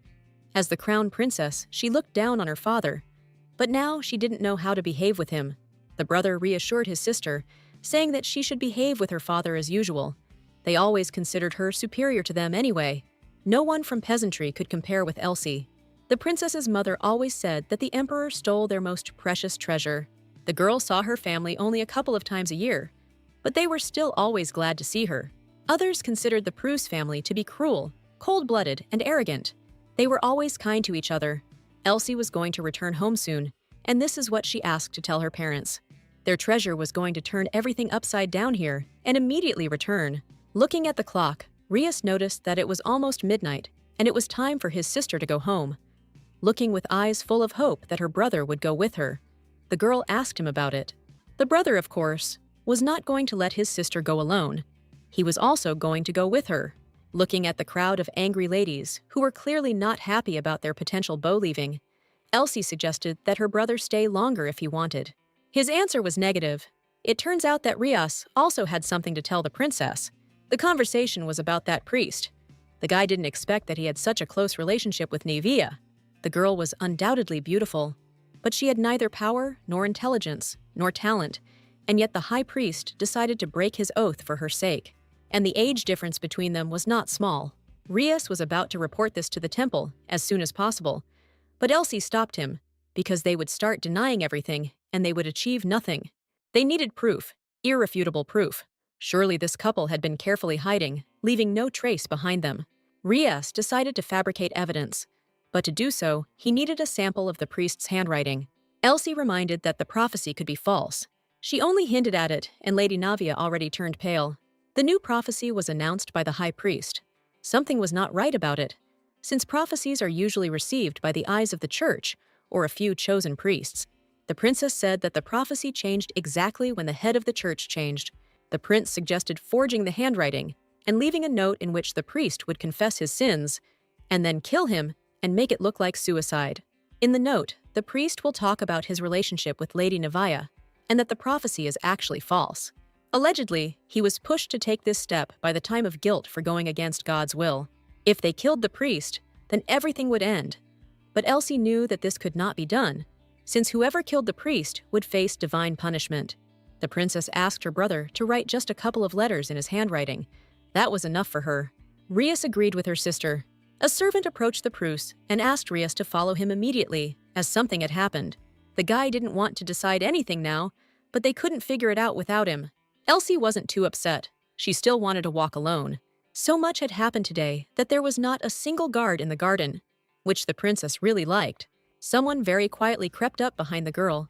As the crown princess, she looked down on her father, but now she didn't know how to behave with him. The brother reassured his sister, saying that she should behave with her father as usual. They always considered her superior to them anyway. No one from peasantry could compare with Elsie. The princess's mother always said that the emperor stole their most precious treasure. The girl saw her family only a couple of times a year, but they were still always glad to see her. Others considered the Pruss family to be cruel, cold-blooded, and arrogant. They were always kind to each other. Elsie was going to return home soon, and this is what she asked to tell her parents. Their treasure was going to turn everything upside down here and immediately return. Looking at the clock, Rias noticed that it was almost midnight, and it was time for his sister to go home. Looking with eyes full of hope that her brother would go with her, the girl asked him about it. The brother, of course, was not going to let his sister go alone. He was also going to go with her. Looking at the crowd of angry ladies who were clearly not happy about their potential beau leaving, Elsie suggested that her brother stay longer if he wanted. His answer was negative. It turns out that Rias also had something to tell the princess. The conversation was about that priest. The guy didn't expect that he had such a close relationship with Nevia. The girl was undoubtedly beautiful, but she had neither power, nor intelligence, nor talent, and yet the high priest decided to break his oath for her sake. And the age difference between them was not small. Rias was about to report this to the temple as soon as possible, but Elsie stopped him, because they would start denying everything and they would achieve nothing. They needed proof, irrefutable proof. Surely this couple had been carefully hiding, leaving no trace behind them. Rias decided to fabricate evidence, but to do so, he needed a sample of the priest's handwriting. Elsie reminded that the prophecy could be false. She only hinted at it, and Lady Navia already turned pale. The new prophecy was announced by the high priest. Something was not right about it. Since prophecies are usually received by the eyes of the church, or a few chosen priests, the princess said that the prophecy changed exactly when the head of the church changed. The prince suggested forging the handwriting and leaving a note in which the priest would confess his sins, and then kill him and make it look like suicide. In the note, the priest will talk about his relationship with Lady Nevia, and that the prophecy is actually false. Allegedly, he was pushed to take this step by the time of guilt for going against God's will. If they killed the priest, then everything would end. But Elsie knew that this could not be done, since whoever killed the priest would face divine punishment. The princess asked her brother to write just a couple of letters in his handwriting. That was enough for her. Rias agreed with her sister. A servant approached the Pruss and asked Rias to follow him immediately, as something had happened. The guy didn't want to decide anything now, but they couldn't figure it out without him. Elsie wasn't too upset. She still wanted to walk alone. So much had happened today that there was not a single guard in the garden, which the princess really liked. Someone very quietly crept up behind the girl.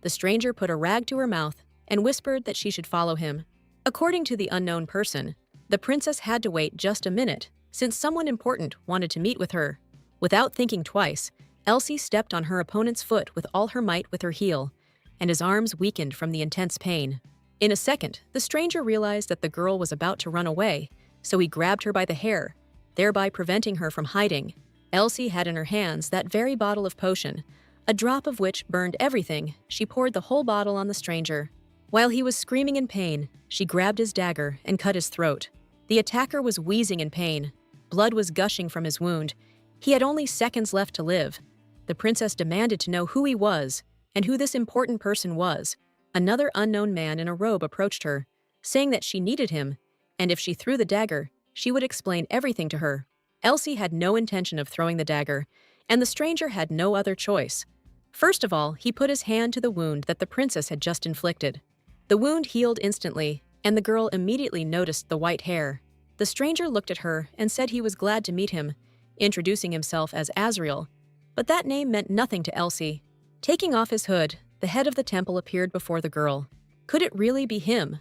The stranger put a rag to her mouth and whispered that she should follow him. According to the unknown person, the princess had to wait just a minute, since someone important wanted to meet with her. Without thinking twice, Elsie stepped on her opponent's foot with all her might with her heel, and his arms weakened from the intense pain. In a second, the stranger realized that the girl was about to run away, so he grabbed her by the hair, thereby preventing her from hiding. Elsie had in her hands that very bottle of potion. A drop of which burned everything. She poured the whole bottle on the stranger. While he was screaming in pain, she grabbed his dagger and cut his throat. The attacker was wheezing in pain. Blood was gushing from his wound. He had only seconds left to live. The princess demanded to know who he was and who this important person was. Another unknown man in a robe approached her, saying that she needed him, and if she threw the dagger, she would explain everything to her. Elsie had no intention of throwing the dagger, and the stranger had no other choice. First of all, he put his hand to the wound that the princess had just inflicted. The wound healed instantly, and the girl immediately noticed the white hair. The stranger looked at her and said he was glad to meet him, introducing himself as Azrael, but that name meant nothing to Elsie. Taking off his hood, the head of the temple appeared before the girl. Could it really be him?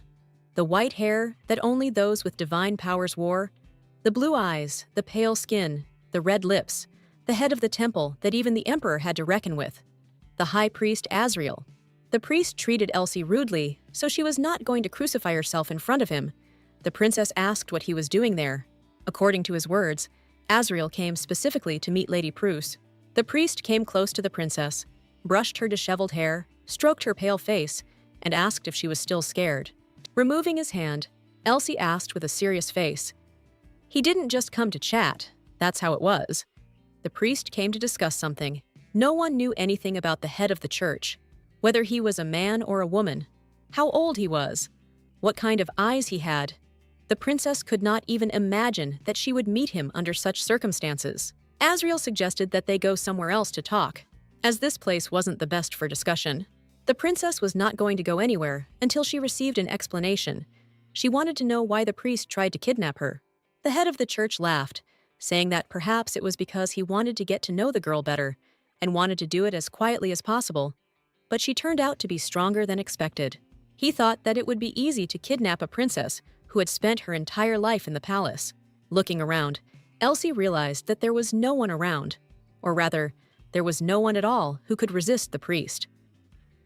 The white hair that only those with divine powers wore? The blue eyes, the pale skin, the red lips, the head of the temple that even the emperor had to reckon with, the high priest Azrael. The priest treated Elsie rudely, so she was not going to crucify herself in front of him. The princess asked what he was doing there. According to his words, Azrael came specifically to meet Lady Prusse. The priest came close to the princess, brushed her disheveled hair, stroked her pale face, and asked if she was still scared. Removing his hand, Elsie asked with a serious face. He didn't just come to chat, that's how it was. The priest came to discuss something. No one knew anything about the head of the church, whether he was a man or a woman, how old he was, what kind of eyes he had. The princess could not even imagine that she would meet him under such circumstances. Azrael suggested that they go somewhere else to talk, as this place wasn't the best for discussion. The princess was not going to go anywhere until she received an explanation. She wanted to know why the priest tried to kidnap her. The head of the church laughed, saying that perhaps it was because he wanted to get to know the girl better and wanted to do it as quietly as possible. But she turned out to be stronger than expected. He thought that it would be easy to kidnap a princess who had spent her entire life in the palace. Looking around, Elsie realized that there was no one around, or rather, there was no one at all who could resist the priest.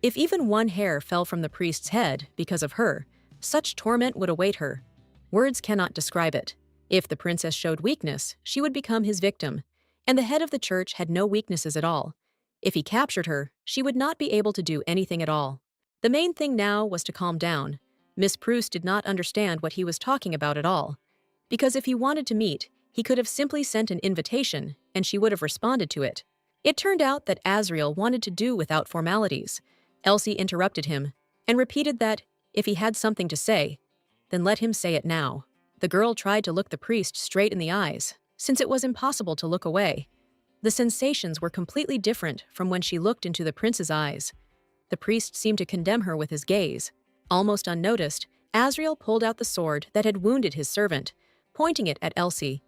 If even one hair fell from the priest's head because of her, such torment would await her. Words cannot describe it. If the princess showed weakness, she would become his victim, and the head of the church had no weaknesses at all. If he captured her, she would not be able to do anything at all. The main thing now was to calm down. Miss Prusse did not understand what he was talking about at all, because if he wanted to meet, he could have simply sent an invitation, and she would have responded to it. It turned out that Azrael wanted to do without formalities. Elsie interrupted him and repeated that, if he had something to say, then let him say it now. The girl tried to look the priest straight in the eyes, since it was impossible to look away. The sensations were completely different from when she looked into the prince's eyes. The priest seemed to condemn her with his gaze. Almost unnoticed, Azrael pulled out the sword that had wounded his servant, pointing it at Elsie.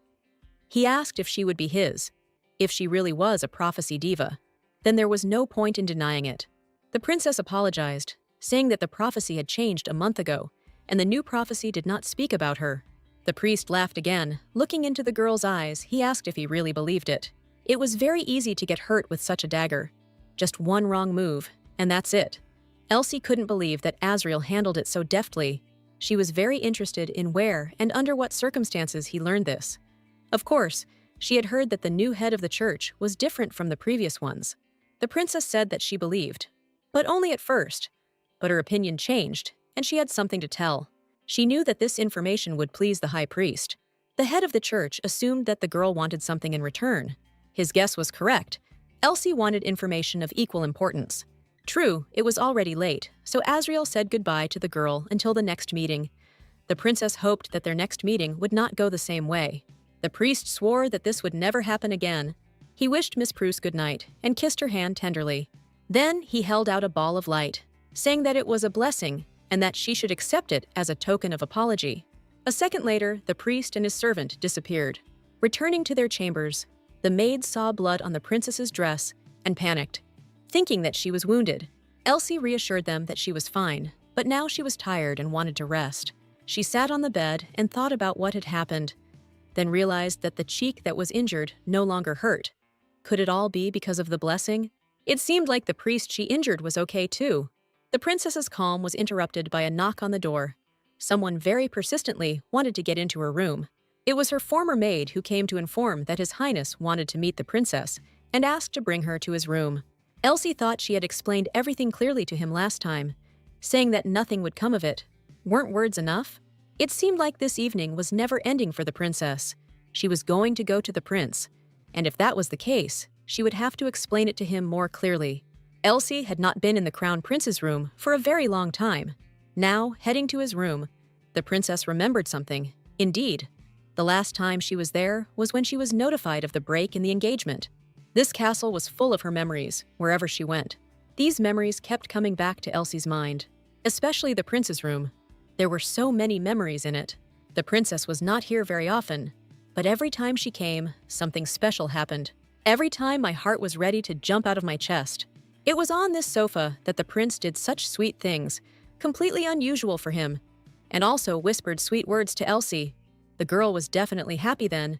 He asked if she would be his. If she really was a prophecy diva, then there was no point in denying it. The princess apologized, saying that the prophecy had changed a month ago, and the new prophecy did not speak about her. The priest laughed again. Looking into the girl's eyes, he asked if he really believed it. It was very easy to get hurt with such a dagger. Just one wrong move, and that's it. Elsie couldn't believe that Azrael handled it so deftly. She was very interested in where and under what circumstances he learned this. Of course, she had heard that the new head of the church was different from the previous ones. The princess said that she believed, but only at first. But her opinion changed, and she had something to tell. She knew that this information would please the high priest. The head of the church assumed that the girl wanted something in return. His guess was correct. Elsie wanted information of equal importance. True, it was already late, so Azrael said goodbye to the girl until the next meeting. The princess hoped that their next meeting would not go the same way. The priest swore that this would never happen again. He wished Miss Prusse good night and kissed her hand tenderly. Then he held out a ball of light, saying that it was a blessing and that she should accept it as a token of apology. A second later, the priest and his servant disappeared. Returning to their chambers, the maids saw blood on the princess's dress and panicked, thinking that she was wounded. Elsie reassured them that she was fine, but now she was tired and wanted to rest. She sat on the bed and thought about what had happened, then realized that the cheek that was injured no longer hurt. Could it all be because of the blessing? It seemed like the priest she injured was okay too. The princess's calm was interrupted by a knock on the door. Someone very persistently wanted to get into her room. It was her former maid who came to inform that His Highness wanted to meet the princess and asked to bring her to his room. Elsie thought she had explained everything clearly to him last time, saying that nothing would come of it. Weren't words enough? It seemed like this evening was never ending for the princess. She was going to go to the prince, and if that was the case, she would have to explain it to him more clearly. Elsie had not been in the crown prince's room for a very long time. Now, heading to his room, the princess remembered something. Indeed, the last time she was there was when she was notified of the break in the engagement. This castle was full of her memories, wherever she went. These memories kept coming back to Elsie's mind, especially the prince's room. There were so many memories in it. The princess was not here very often, but every time she came, something special happened. Every time my heart was ready to jump out of my chest. It was on this sofa that the prince did such sweet things, completely unusual for him, and also whispered sweet words to Elsie. The girl was definitely happy then,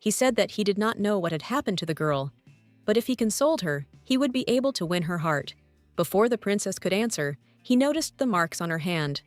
He said that he did not know what had happened to the girl, but if he consoled her, he would be able to win her heart. Before the princess could answer, he noticed the marks on her hand.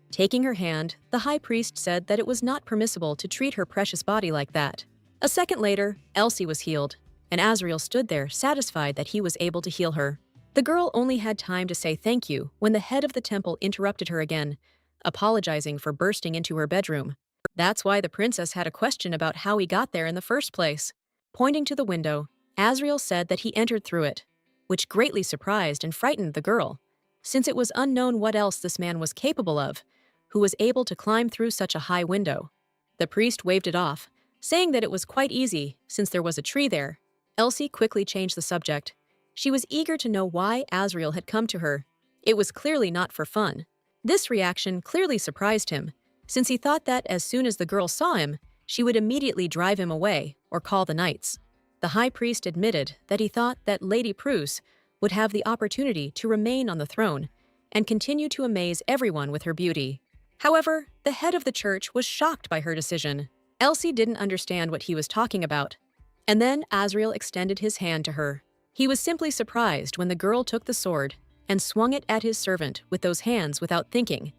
Taking her hand, the high priest said that it was not permissible to treat her precious body like that. A second later, Elsie was healed, and Azriel stood there satisfied that he was able to heal her. The girl only had time to say thank you when the head of the temple interrupted her again, apologizing for bursting into her bedroom. That's why the princess had a question about how he got there in the first place. Pointing to the window, Azriel said that he entered through it, which greatly surprised and frightened the girl, since it was unknown what else this man was capable of, who was able to climb through such a high window. The priest waved it off, saying that it was quite easy since there was a tree there. Elsie quickly changed the subject. She was eager to know why Azriel had come to her. It was clearly not for fun. This reaction clearly surprised him, since he thought that as soon as the girl saw him, she would immediately drive him away or call the knights. The high priest admitted that he thought that Lady Prusse would have the opportunity to remain on the throne and continue to amaze everyone with her beauty. However, the head of the church was shocked by her decision. Elsie didn't understand what he was talking about. And then Azriel extended his hand to her. He was simply surprised when the girl took the sword and swung it at his servant with those hands without thinking.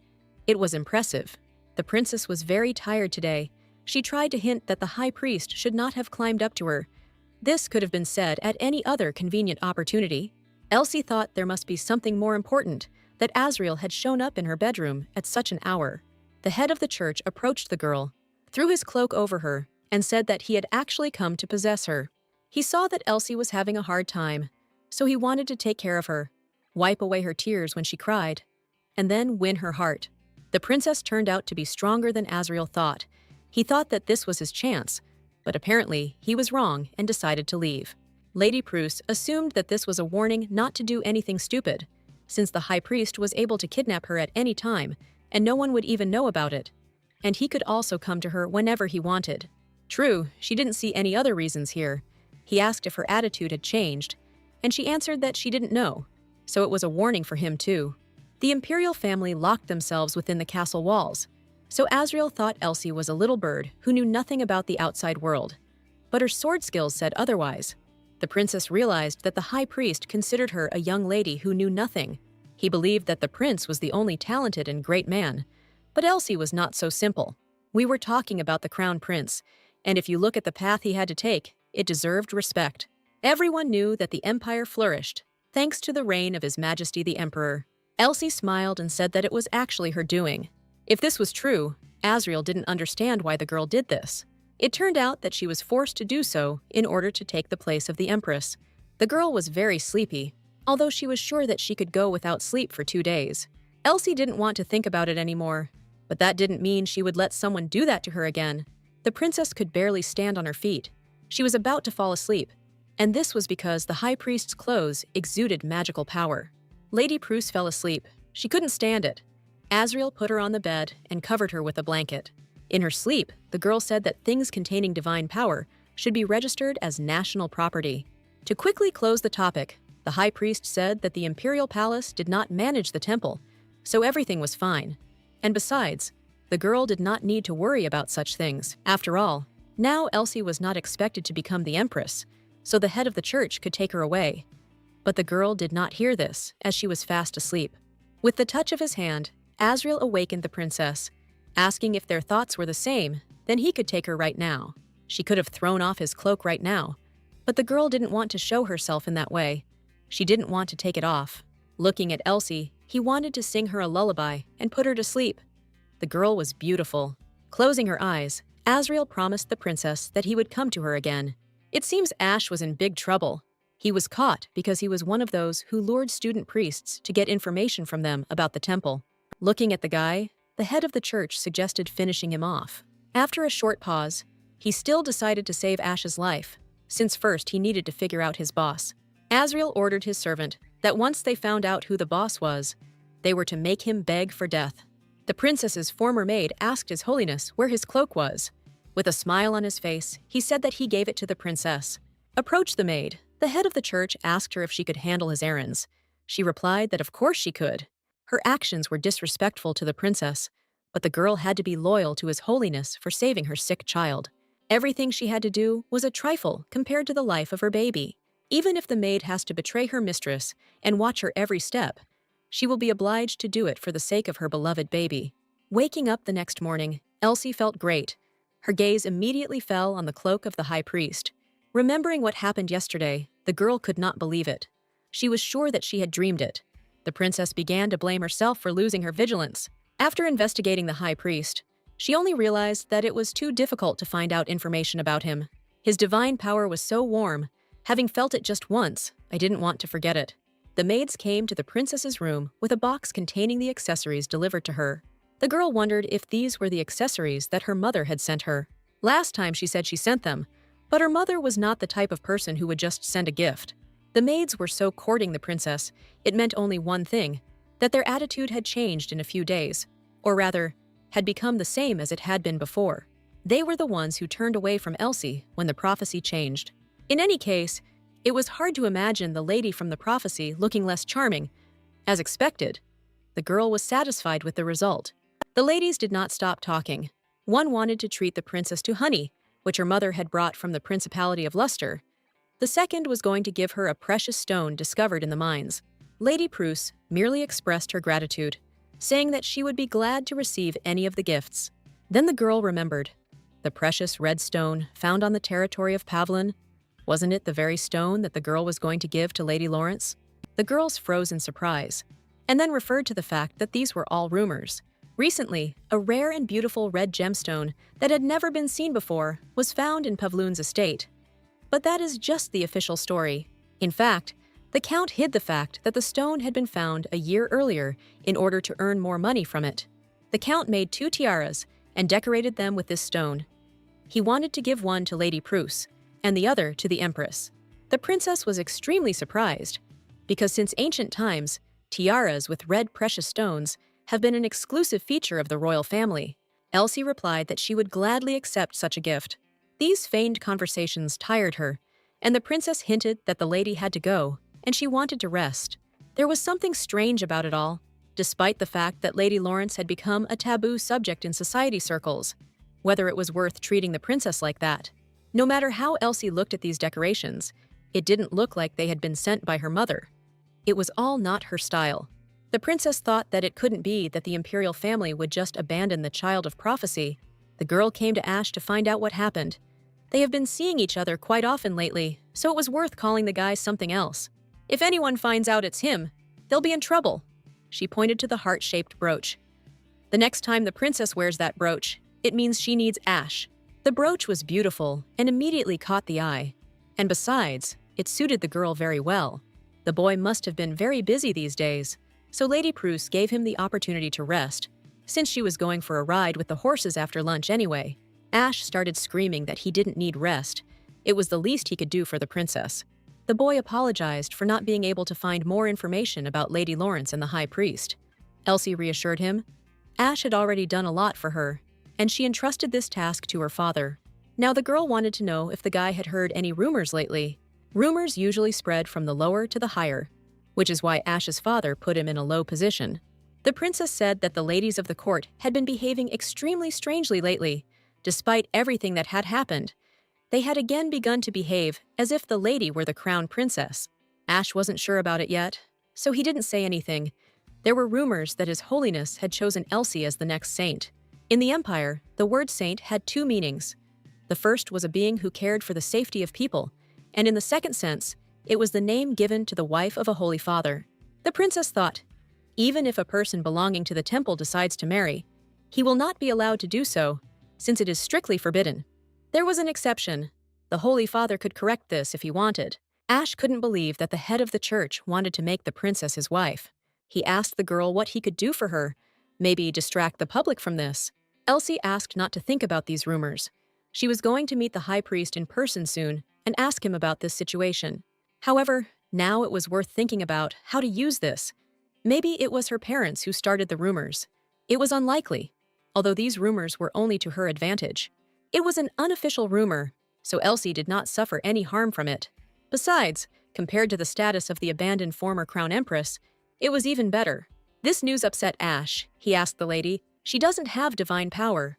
It was impressive. The princess was very tired today. She tried to hint that the high priest should not have climbed up to her. This could have been said at any other convenient opportunity. Elsie thought there must be something more important, that Azriel had shown up in her bedroom at such an hour. The head of the church approached the girl, threw his cloak over her, and said that he had actually come to possess her. He saw that Elsie was having a hard time, so he wanted to take care of her, wipe away her tears when she cried, and then win her heart. The princess turned out to be stronger than Azriel thought. He thought that this was his chance, but apparently he was wrong and decided to leave. Lady Prusse assumed that this was a warning not to do anything stupid, since the high priest was able to kidnap her at any time, and no one would even know about it. And he could also come to her whenever he wanted. True, she didn't see any other reasons here. He asked if her attitude had changed, and she answered that she didn't know, so it was a warning for him too. The imperial family locked themselves within the castle walls, so Azriel thought Elsie was a little bird who knew nothing about the outside world. But her sword skills said otherwise. The princess realized that the high priest considered her a young lady who knew nothing. He believed that the prince was the only talented and great man. But Elsie was not so simple. We were talking about the crown prince, and if you look at the path he had to take, it deserved respect. Everyone knew that the empire flourished, thanks to the reign of His Majesty the Emperor. Elsie smiled and said that it was actually her doing. If this was true, Azriel didn't understand why the girl did this. It turned out that she was forced to do so in order to take the place of the empress. The girl was very sleepy, although she was sure that she could go without sleep for 2 days. Elsie didn't want to think about it anymore, but that didn't mean she would let someone do that to her again. The princess could barely stand on her feet. She was about to fall asleep, and this was because the high priest's clothes exuded magical power. Lady Prusse fell asleep. She couldn't stand it. Azriel put her on the bed and covered her with a blanket. In her sleep, the girl said that things containing divine power should be registered as national property. To quickly close the topic, the high priest said that the imperial palace did not manage the temple, so everything was fine. And besides, the girl did not need to worry about such things. After all, now Elsie was not expected to become the empress, so the head of the church could take her away. But the girl did not hear this, as she was fast asleep. With the touch of his hand, Azriel awakened the princess, asking if their thoughts were the same, then he could take her right now. She could have thrown off his cloak right now, but the girl didn't want to show herself in that way. She didn't want to take it off. Looking at Elsie, he wanted to sing her a lullaby and put her to sleep. The girl was beautiful. Closing her eyes, Azriel promised the princess that he would come to her again. It seems Ash was in big trouble. He was caught because he was one of those who lured student priests to get information from them about the temple. Looking at the guy, the head of the church suggested finishing him off. After a short pause, he still decided to save Ash's life, since first he needed to figure out his boss. Azriel ordered his servant that once they found out who the boss was, they were to make him beg for death. The princess's former maid asked His Holiness where his cloak was. With a smile on his face, he said that he gave it to the princess. Approached the maid, the head of the church asked her if she could handle his errands. She replied that of course she could. Her actions were disrespectful to the princess, but the girl had to be loyal to His Holiness for saving her sick child. Everything she had to do was a trifle compared to the life of her baby. Even if the maid has to betray her mistress and watch her every step, she will be obliged to do it for the sake of her beloved baby. Waking up the next morning, Elsie felt great. Her gaze immediately fell on the cloak of the high priest. Remembering what happened yesterday, the girl could not believe it. She was sure that she had dreamed it. The princess began to blame herself for losing her vigilance. After investigating the high priest, she only realized that it was too difficult to find out information about him. His divine power was so warm. Having felt it just once, I didn't want to forget it. The maids came to the princess's room with a box containing the accessories delivered to her. The girl wondered if these were the accessories that her mother had sent her. Last time she said she sent them, but her mother was not the type of person who would just send a gift. The maids were so courting the princess, it meant only one thing, that their attitude had changed in a few days, or rather, had become the same as it had been before. They were the ones who turned away from Elsie when the prophecy changed. In any case, it was hard to imagine the lady from the prophecy looking less charming. As expected, the girl was satisfied with the result. The ladies did not stop talking. One wanted to treat the princess to honey, which her mother had brought from the Principality of Luster. The second was going to give her a precious stone discovered in the mines. Lady Prusse merely expressed her gratitude, saying that she would be glad to receive any of the gifts. Then the girl remembered. The precious red stone found on the territory of Pavlin. Wasn't it the very stone that the girl was going to give to Lady Lawrence? The girls froze in surprise, and then referred to the fact that these were all rumors. Recently, a rare and beautiful red gemstone that had never been seen before was found in Pavloon's estate. But that is just the official story. In fact, the Count hid the fact that the stone had been found a year earlier in order to earn more money from it. The Count made 2 tiaras and decorated them with this stone. He wanted to give one to Lady Prusse and the other to the Empress. The princess was extremely surprised, because since ancient times, tiaras with red precious stones have been an exclusive feature of the royal family. Elsie replied that she would gladly accept such a gift. These feigned conversations tired her, and the princess hinted that the lady had to go, and she wanted to rest. There was something strange about it all, despite the fact that Lady Lawrence had become a taboo subject in society circles, whether it was worth treating the princess like that. No matter how Elsie looked at these decorations, it didn't look like they had been sent by her mother. It was all not her style. The princess thought that it couldn't be that the imperial family would just abandon the child of prophecy. The girl came to Ash to find out what happened. They have been seeing each other quite often lately, so it was worth calling the guy something else. If anyone finds out it's him, they'll be in trouble. She pointed to the heart-shaped brooch. The next time the princess wears that brooch, it means she needs Ash. The brooch was beautiful and immediately caught the eye. And besides, it suited the girl very well. The boy must have been very busy these days, so Lady Prusse gave him the opportunity to rest, since she was going for a ride with the horses after lunch anyway. Ash started screaming that he didn't need rest. It was the least he could do for the princess. The boy apologized for not being able to find more information about Lady Lawrence and the High Priest. Elsie reassured him. Ash had already done a lot for her, and she entrusted this task to her father. Now the girl wanted to know if the guy had heard any rumors lately. Rumors usually spread from the lower to the higher, which is why Ash's father put him in a low position. The princess said that the ladies of the court had been behaving extremely strangely lately. Despite everything that had happened, they had again begun to behave as if the lady were the crown princess. Ash wasn't sure about it yet, so he didn't say anything. There were rumors that His Holiness had chosen Elsie as the next saint. In the Empire, the word saint had 2 meanings. The first was a being who cared for the safety of people, and in the second sense, it was the name given to the wife of a holy father. The princess thought, even if a person belonging to the temple decides to marry, he will not be allowed to do so, since it is strictly forbidden. There was an exception. The Holy Father could correct this if he wanted. Ash couldn't believe that the head of the church wanted to make the princess his wife. He asked the girl what he could do for her, maybe distract the public from this. Elsie asked not to think about these rumors. She was going to meet the high priest in person soon and ask him about this situation. However, now it was worth thinking about how to use this. Maybe it was her parents who started the rumors. It was unlikely, although these rumors were only to her advantage. It was an unofficial rumor, so Elsie did not suffer any harm from it. Besides, compared to the status of the abandoned former crown empress, it was even better. This news upset Ash. He asked the lady, "She doesn't have divine power.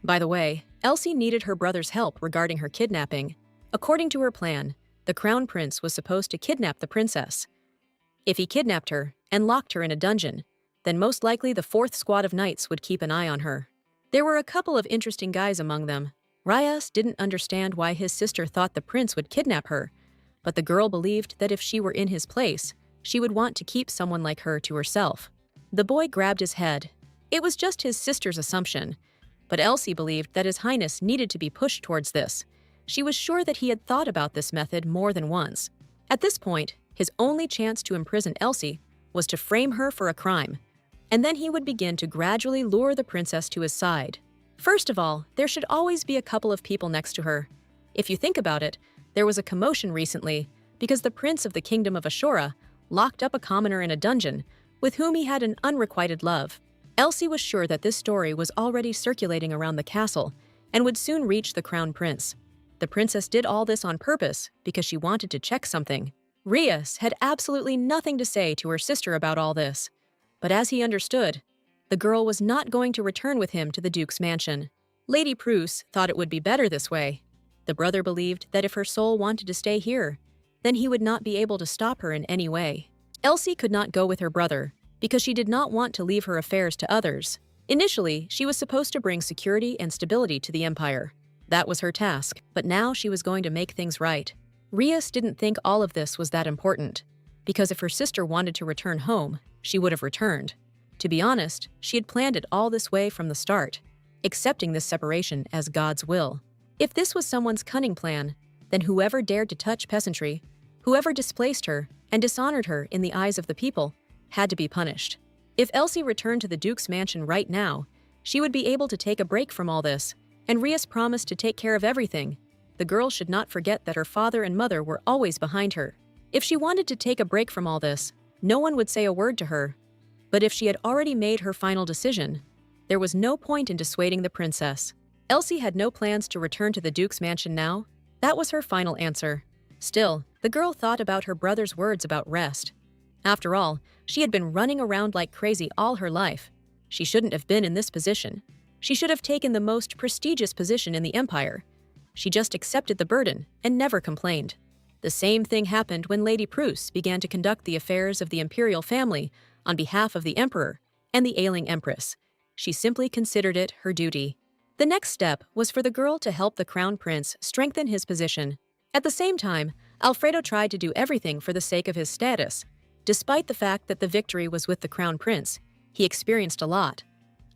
By the way, Elsie needed her brother's help regarding her kidnapping. According to her plan, the crown prince was supposed to kidnap the princess. If he kidnapped her and locked her in a dungeon, then most likely the fourth squad of knights would keep an eye on her. There were a couple of interesting guys among them. Ryas didn't understand why his sister thought the prince would kidnap her, but the girl believed that if she were in his place, she would want to keep someone like her to herself. The boy grabbed his head. It was just his sister's assumption, but Elsie believed that His Highness needed to be pushed towards this. She was sure that he had thought about this method more than once. At this point, his only chance to imprison Elsie was to frame her for a crime, and then he would begin to gradually lure the princess to his side. First of all, there should always be a couple of people next to her. If you think about it, there was a commotion recently because the prince of the kingdom of Ashura locked up a commoner in a dungeon with whom he had an unrequited love. Elsie was sure that this story was already circulating around the castle and would soon reach the crown prince. The princess did all this on purpose because she wanted to check something. Rias had absolutely nothing to say to her sister about all this, but as he understood, the girl was not going to return with him to the duke's mansion. Lady Pruce thought it would be better this way. The brother believed that if her soul wanted to stay here, then he would not be able to stop her in any way. Elsie could not go with her brother because she did not want to leave her affairs to others. Initially, she was supposed to bring security and stability to the empire. That was her task, but now she was going to make things right. Rias didn't think all of this was that important, because if her sister wanted to return home, she would have returned. To be honest, she had planned it all this way from the start, accepting this separation as God's will. If this was someone's cunning plan, then whoever dared to touch peasantry, whoever displaced her and dishonored her in the eyes of the people, had to be punished. If Elsie returned to the Duke's mansion right now, she would be able to take a break from all this, and Rias promised to take care of everything. The girl should not forget that her father and mother were always behind her. If she wanted to take a break from all this, no one would say a word to her. But if she had already made her final decision, there was no point in dissuading the princess. Elsie had no plans to return to the Duke's mansion now. That was her final answer. Still, the girl thought about her brother's words about rest. After all, she had been running around like crazy all her life. She shouldn't have been in this position. She should have taken the most prestigious position in the empire. She just accepted the burden and never complained. The same thing happened when Lady Pruce began to conduct the affairs of the imperial family on behalf of the emperor and the ailing empress. She simply considered it her duty. The next step was for the girl to help the crown prince strengthen his position. At the same time, Alfredo tried to do everything for the sake of his status. Despite the fact that the victory was with the crown prince, he experienced a lot.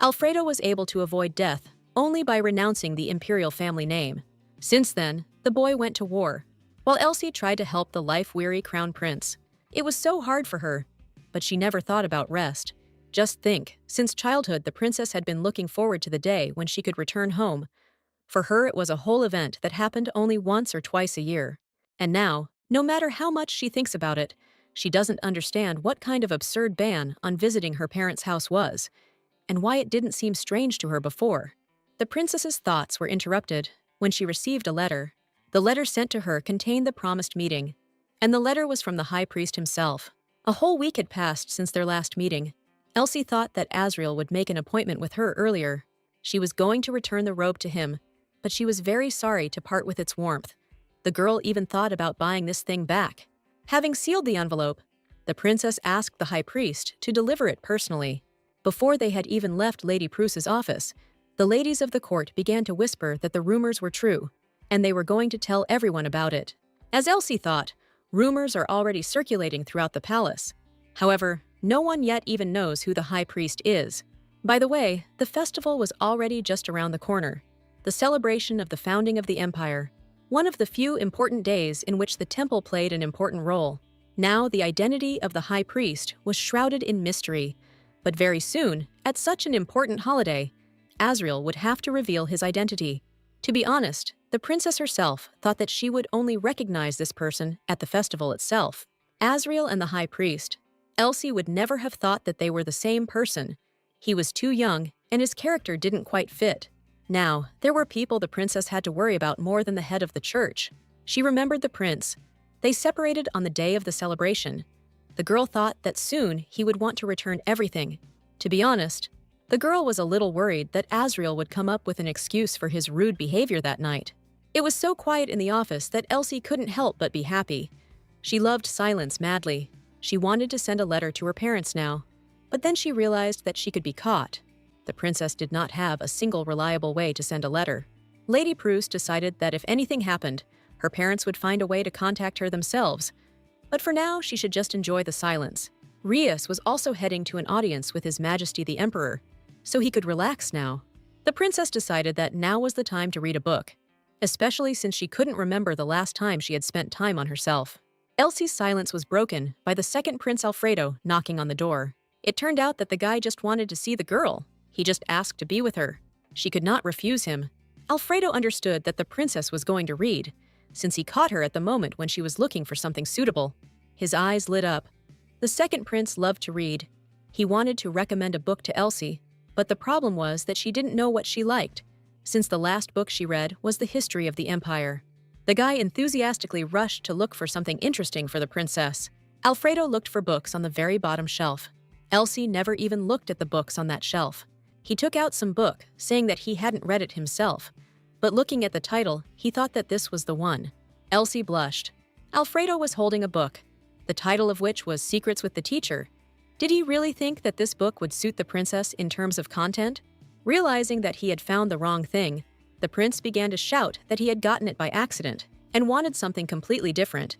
Alfredo was able to avoid death only by renouncing the imperial family name. Since then, the boy went to war, while Elsie tried to help the life-weary crown prince. It was so hard for her, but she never thought about rest. Just think, since childhood the princess had been looking forward to the day when she could return home. For her it was a whole event that happened only once or twice a year. And now, no matter how much she thinks about it, she doesn't understand what kind of absurd ban on visiting her parents' house was, and why it didn't seem strange to her before. The princess's thoughts were interrupted when she received a letter. The letter sent to her contained the promised meeting, and the letter was from the high priest himself. A whole week had passed since their last meeting. Elsie thought that Azriel would make an appointment with her earlier. She was going to return the robe to him, but she was very sorry to part with its warmth. The girl even thought about buying this thing back. Having sealed the envelope, the princess asked the high priest to deliver it personally. Before they had even left Lady Pruce's office, the ladies of the court began to whisper that the rumors were true, and they were going to tell everyone about it. As Elsie thought, rumors are already circulating throughout the palace. However, no one yet even knows who the high priest is. By the way, the festival was already just around the corner. The celebration of the founding of the empire, one of the few important days in which the temple played an important role. Now the identity of the high priest was shrouded in mystery, but very soon, at such an important holiday, Azriel would have to reveal his identity. To be honest, the princess herself thought that she would only recognize this person at the festival itself. Azriel and the high priest. Elsie would never have thought that they were the same person. He was too young, and his character didn't quite fit. Now, there were people the princess had to worry about more than the head of the church. She remembered the prince. They separated on the day of the celebration. The girl thought that soon he would want to return everything. To be honest, The girl was a little worried that Asriel would come up with an excuse for his rude behavior that night. It was so quiet in the office that Elsie couldn't help but be happy. She loved silence madly. She wanted to send a letter to her parents now, but then she realized that she could be caught. The princess did not have a single reliable way to send a letter. Lady Prusse decided that if anything happened, her parents would find a way to contact her themselves. But for now, she should just enjoy the silence. Rias was also heading to an audience with His Majesty the Emperor, so he could relax now. The princess decided that now was the time to read a book, especially since she couldn't remember the last time she had spent time on herself. Elsie's silence was broken by the second Prince Alfredo knocking on the door. It turned out that the guy just wanted to see the girl. He just asked to be with her. She could not refuse him. Alfredo understood that the princess was going to read, since he caught her at the moment when she was looking for something suitable. His eyes lit up. The second prince loved to read. He wanted to recommend a book to Elsie, but the problem was that she didn't know what she liked, since the last book she read was the history of the empire. The guy enthusiastically rushed to look for something interesting for the princess. Alfredo looked for books on the very bottom shelf. Elsie never even looked at the books on that shelf. He took out some book, saying that he hadn't read it himself, but looking at the title, he thought that this was the one. Elsie blushed. Alfredo was holding a book, the title of which was Secrets with the Teacher. Did he really think that this book would suit the princess in terms of content? Realizing that he had found the wrong thing, the prince began to shout that he had gotten it by accident and wanted something completely different.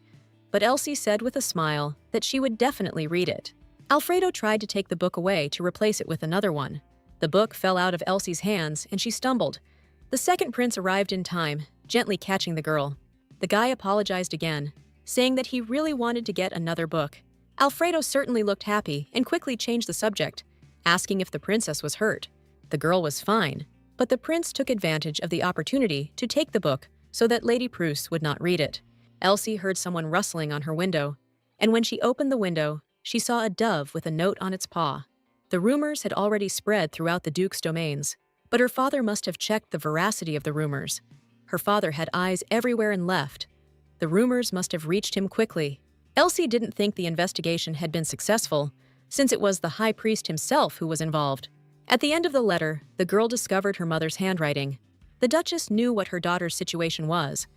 But Elsie said with a smile that she would definitely read it. Alfredo tried to take the book away to replace it with another one. The book fell out of Elsie's hands and she stumbled. The second prince arrived in time, gently catching the girl. The guy apologized again, saying that he really wanted to get another book. Alfredo certainly looked happy and quickly changed the subject, asking if the princess was hurt. The girl was fine, but the prince took advantage of the opportunity to take the book so that Lady Prusse would not read it. Elsie heard someone rustling on her window, and when she opened the window, she saw a dove with a note on its paw. The rumors had already spread throughout the Duke's domains, but her father must have checked the veracity of the rumors. Her father had eyes everywhere and left. The rumors must have reached him quickly. Elsie didn't think the investigation had been successful, since it was the high priest himself who was involved. At the end of the letter, the girl discovered her mother's handwriting. The Duchess knew what her daughter's situation was,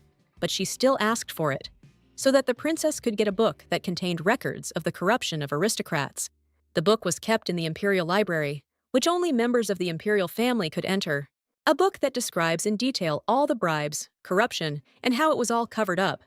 but she still asked for it, so that the princess could get a book that contained records of the corruption of aristocrats. The book was kept in the imperial library, which only members of the imperial family could enter. A book that describes in detail all the bribes, corruption, and how it was all covered up.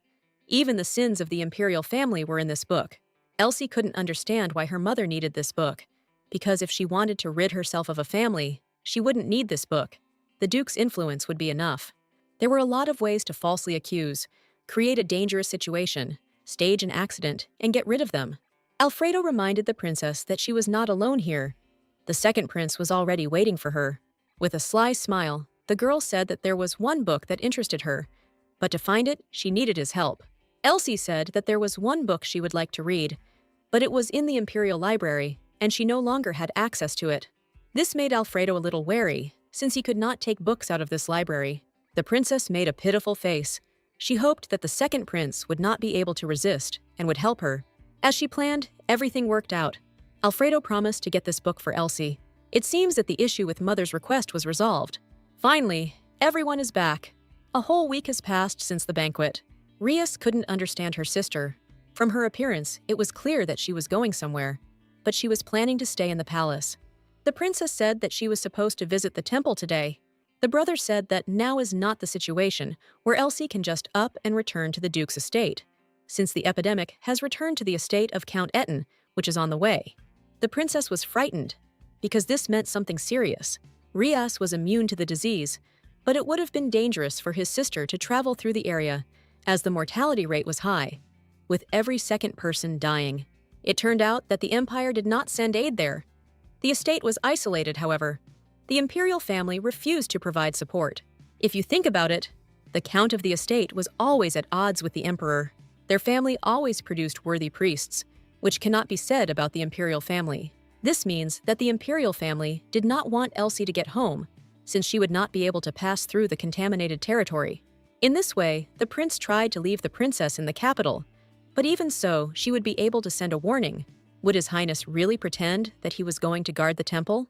Even the sins of the imperial family were in this book. Elsie couldn't understand why her mother needed this book, because if she wanted to rid herself of a family, she wouldn't need this book. The Duke's influence would be enough. There were a lot of ways to falsely accuse, create a dangerous situation, stage an accident, and get rid of them. Alfredo reminded the princess that she was not alone here. The second prince was already waiting for her. With a sly smile, the girl said that there was one book that interested her, but to find it, she needed his help. Elsie said that there was one book she would like to read, but it was in the imperial library, and she no longer had access to it. This made Alfredo a little wary, since he could not take books out of this library. The princess made a pitiful face. She hoped that the second prince would not be able to resist and would help her. As she planned, everything worked out. Alfredo promised to get this book for Elsie. It seems that the issue with Mother's request was resolved. Finally, everyone is back. A whole week has passed since the banquet. Rias couldn't understand her sister. From her appearance, it was clear that she was going somewhere, but she was planning to stay in the palace. The princess said that she was supposed to visit the temple today. The brother said that now is not the situation where Elsie can just up and return to the Duke's estate, since the epidemic has returned to the estate of Count Etten, which is on the way. The princess was frightened, because this meant something serious. Rias was immune to the disease, but it would have been dangerous for his sister to travel through the area, as the mortality rate was high, with every second person dying. It turned out that the Empire did not send aid there. The estate was isolated, however. The imperial family refused to provide support. If you think about it, the count of the estate was always at odds with the emperor. Their family always produced worthy priests, which cannot be said about the imperial family. This means that the imperial family did not want Elsie to get home, since she would not be able to pass through the contaminated territory. In this way, the prince tried to leave the princess in the capital, but even so, she would be able to send a warning. Would His Highness really pretend that he was going to guard the temple?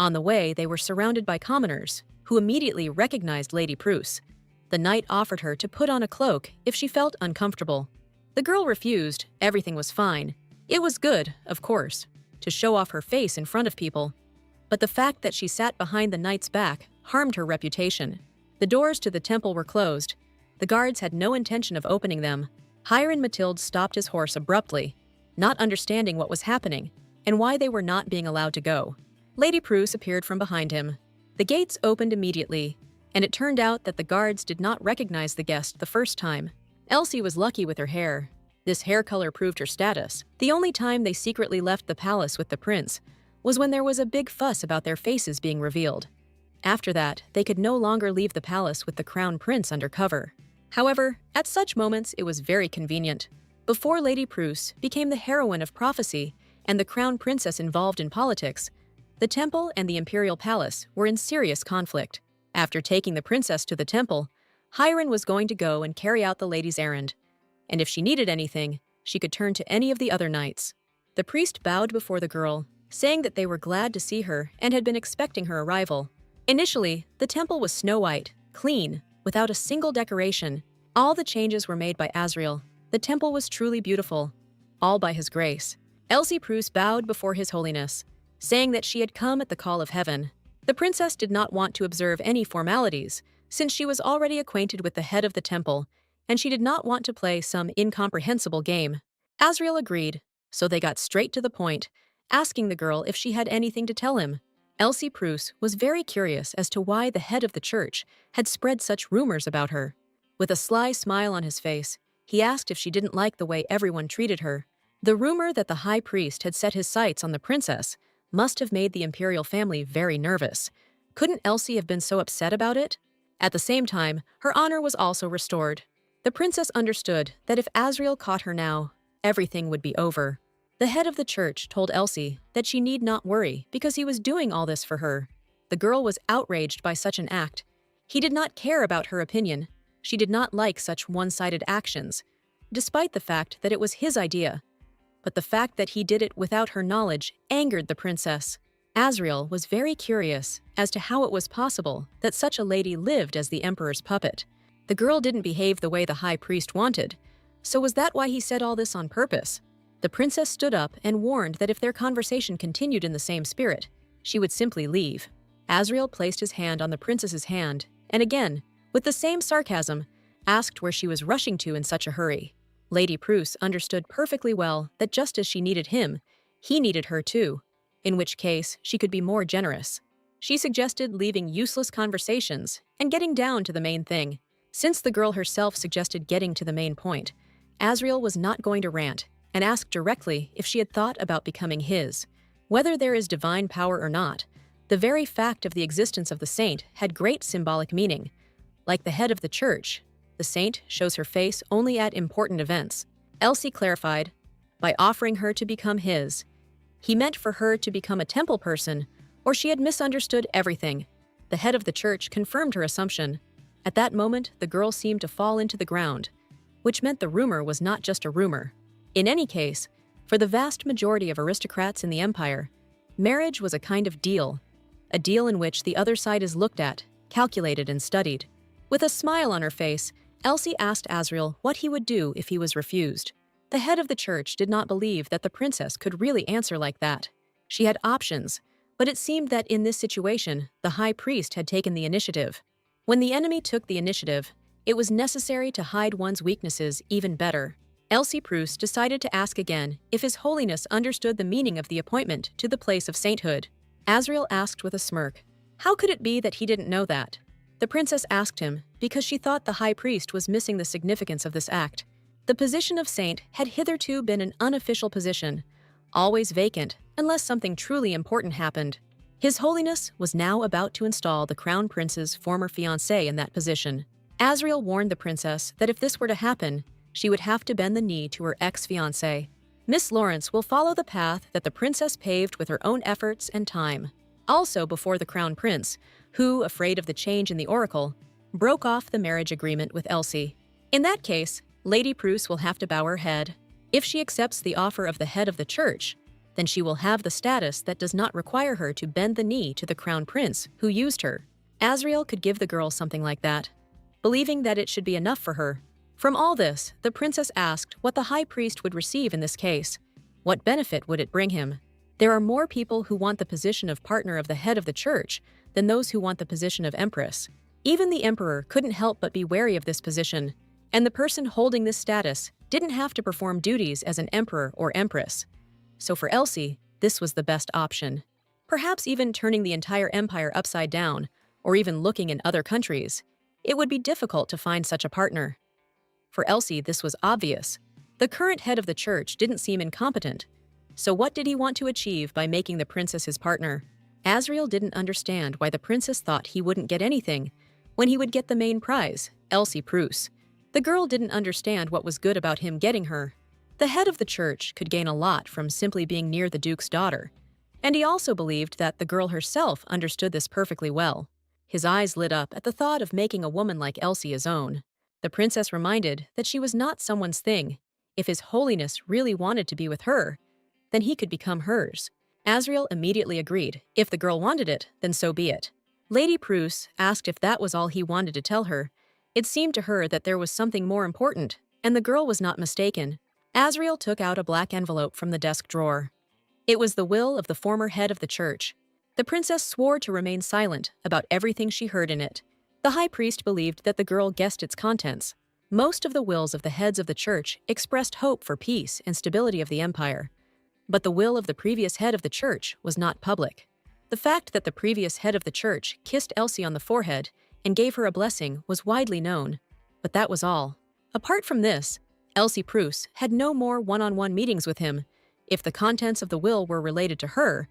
On the way, they were surrounded by commoners, who immediately recognized Lady Prusse. The knight offered her to put on a cloak if she felt uncomfortable. The girl refused. Everything was fine. It was good, of course, to show off her face in front of people. But the fact that she sat behind the knight's back harmed her reputation. The doors to the temple were closed. The guards had no intention of opening them. Hiram Mathilde stopped his horse abruptly, not understanding what was happening and why they were not being allowed to go. Lady Prusse appeared from behind him. The gates opened immediately, and it turned out that the guards did not recognize the guest the first time. Elsie was lucky with her hair. This hair color proved her status. The only time they secretly left the palace with the prince was when there was a big fuss about their faces being revealed. After that, they could no longer leave the palace with the crown prince under cover. However, at such moments it was very convenient. Before Lady Prusse became the heroine of prophecy and the crown princess involved in politics, the temple and the imperial palace were in serious conflict. After taking the princess to the temple, Hiram was going to go and carry out the lady's errand, and if she needed anything, she could turn to any of the other knights. The priest bowed before the girl, saying that they were glad to see her and had been expecting her arrival. Initially, the temple was snow-white, clean, without a single decoration. All the changes were made by Azrael. The temple was truly beautiful, all by his grace. Elsie Prusse bowed before His Holiness, saying that she had come at the call of heaven. The princess did not want to observe any formalities, since she was already acquainted with the head of the temple, and she did not want to play some incomprehensible game. Azrael agreed, so they got straight to the point, asking the girl if she had anything to tell him. Elsie Prusse was very curious as to why the head of the church had spread such rumors about her. With a sly smile on his face, he asked if she didn't like the way everyone treated her. The rumor that the high priest had set his sights on the princess must have made the imperial family very nervous. Couldn't Elsie have been so upset about it? At the same time, her honor was also restored. The princess understood that if Azrael caught her now, everything would be over. The head of the church told Elsie that she need not worry because he was doing all this for her. The girl was outraged by such an act. He did not care about her opinion. She did not like such one-sided actions, despite the fact that it was his idea. But the fact that he did it without her knowledge angered the princess. Azrael was very curious as to how it was possible that such a lady lived as the emperor's puppet. The girl didn't behave the way the high priest wanted, so was that why he said all this on purpose? The princess stood up and warned that if their conversation continued in the same spirit, she would simply leave. Azrael placed his hand on the princess's hand, and again, with the same sarcasm, asked where she was rushing to in such a hurry. Lady Prusse understood perfectly well that just as she needed him, he needed her too, in which case she could be more generous. She suggested leaving useless conversations and getting down to the main thing. Since the girl herself suggested getting to the main point, Azrael was not going to rant and asked directly if she had thought about becoming his. Whether there is divine power or not, the very fact of the existence of the saint had great symbolic meaning. Like the head of the church, the saint shows her face only at important events. Elsie clarified, by offering her to become his. He meant for her to become a temple person, or she had misunderstood everything. The head of the church confirmed her assumption. At that moment, the girl seemed to fall into the ground, which meant the rumor was not just a rumor. In any case, for the vast majority of aristocrats in the empire, marriage was a kind of deal, a deal in which the other side is looked at, calculated, and studied. With a smile on her face, Elsie asked Azrael what he would do if he was refused. The head of the church did not believe that the princess could really answer like that. She had options, but it seemed that in this situation, the high priest had taken the initiative. When the enemy took the initiative, it was necessary to hide one's weaknesses even better. Elsie Prusse decided to ask again if His Holiness understood the meaning of the appointment to the place of sainthood. Azrael asked with a smirk, how could it be that he didn't know that? The princess asked him because she thought the high priest was missing the significance of this act. The position of saint had hitherto been an unofficial position, always vacant unless something truly important happened. His Holiness was now about to install the crown prince's former fiancé in that position. Azrael warned the princess that if this were to happen, she would have to bend the knee to her ex-fiancé. Miss Lawrence will follow the path that the princess paved with her own efforts and time. Also before the crown prince, who, afraid of the change in the oracle, broke off the marriage agreement with Elsie. In that case, Lady Prusse will have to bow her head. If she accepts the offer of the head of the church, then she will have the status that does not require her to bend the knee to the crown prince who used her. Asriel could give the girl something like that, believing that it should be enough for her. From all this, the princess asked what the high priest would receive in this case. What benefit would it bring him? There are more people who want the position of partner of the head of the church than those who want the position of empress. Even the emperor couldn't help but be wary of this position, and the person holding this status didn't have to perform duties as an emperor or empress. So for Elsie, this was the best option. Perhaps even turning the entire empire upside down, or even looking in other countries. It would be difficult to find such a partner. For Elsie, this was obvious. The current head of the church didn't seem incompetent. So what did he want to achieve by making the princess his partner? Asriel didn't understand why the princess thought he wouldn't get anything when he would get the main prize, Elsie Pruss. The girl didn't understand what was good about him getting her. The head of the church could gain a lot from simply being near the duke's daughter, and he also believed that the girl herself understood this perfectly well. His eyes lit up at the thought of making a woman like Elsie his own. The princess reminded that she was not someone's thing. If His Holiness really wanted to be with her, then he could become hers. Asriel immediately agreed. If the girl wanted it, then so be it. Lady Pruss asked if that was all he wanted to tell her. It seemed to her that there was something more important, and the girl was not mistaken. Asriel took out a black envelope from the desk drawer. It was the will of the former head of the church. The princess swore to remain silent about everything she heard in it. The high priest believed that the girl guessed its contents. Most of the wills of the heads of the church expressed hope for peace and stability of the empire. But the will of the previous head of the church was not public. The fact that the previous head of the church kissed Elsie on the forehead and gave her a blessing was widely known, but that was all. Apart from this, Elsie Pruss had no more one-on-one meetings with him. If the contents of the will were related to her,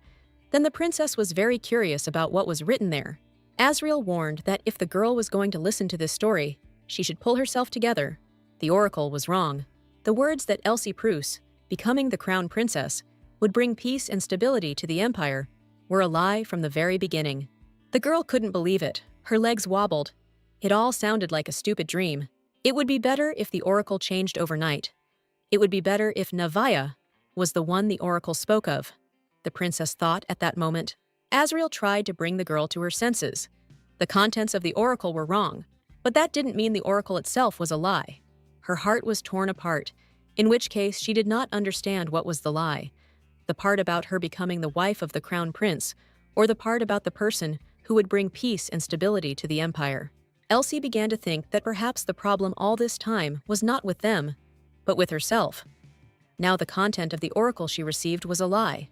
then the princess was very curious about what was written there. Asriel warned that if the girl was going to listen to this story, she should pull herself together. The oracle was wrong. The words that Elsie Pruss, becoming the crown princess, would bring peace and stability to the empire were a lie from the very beginning. The girl couldn't believe it. Her legs wobbled. It all sounded like a stupid dream. It would be better if the oracle changed overnight. It would be better if Navaya was the one the oracle spoke of, the princess thought at that moment. Asriel tried to bring the girl to her senses. The contents of the oracle were wrong, but that didn't mean the oracle itself was a lie. Her heart was torn apart, in which case she did not understand what was the lie. The part about her becoming the wife of the crown prince, or the part about the person who would bring peace and stability to the empire. Elsie began to think that perhaps the problem all this time was not with them, but with herself. Now the content of the oracle she received was a lie.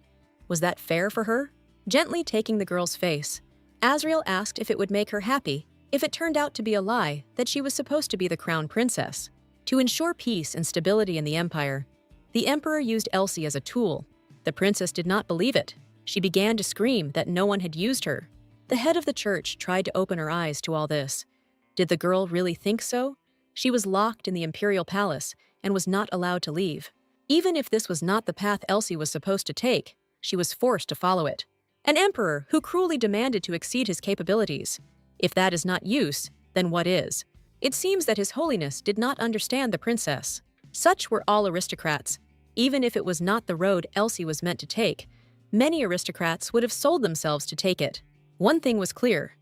Was that fair for her? Gently taking the girl's face, Asriel asked if it would make her happy if it turned out to be a lie that she was supposed to be the crown princess. To ensure peace and stability in the empire, the emperor used Elsie as a tool. The princess did not believe it. She began to scream that no one had used her. The head of the church tried to open her eyes to all this. Did the girl really think so? She was locked in the imperial palace and was not allowed to leave. Even if this was not the path Elsie was supposed to take, she was forced to follow it. An emperor who cruelly demanded to exceed his capabilities. If that is not use, then what is? It seems that His Holiness did not understand the princess. Such were all aristocrats. Even if it was not the road Elsie was meant to take, many aristocrats would have sold themselves to take it. One thing was clear.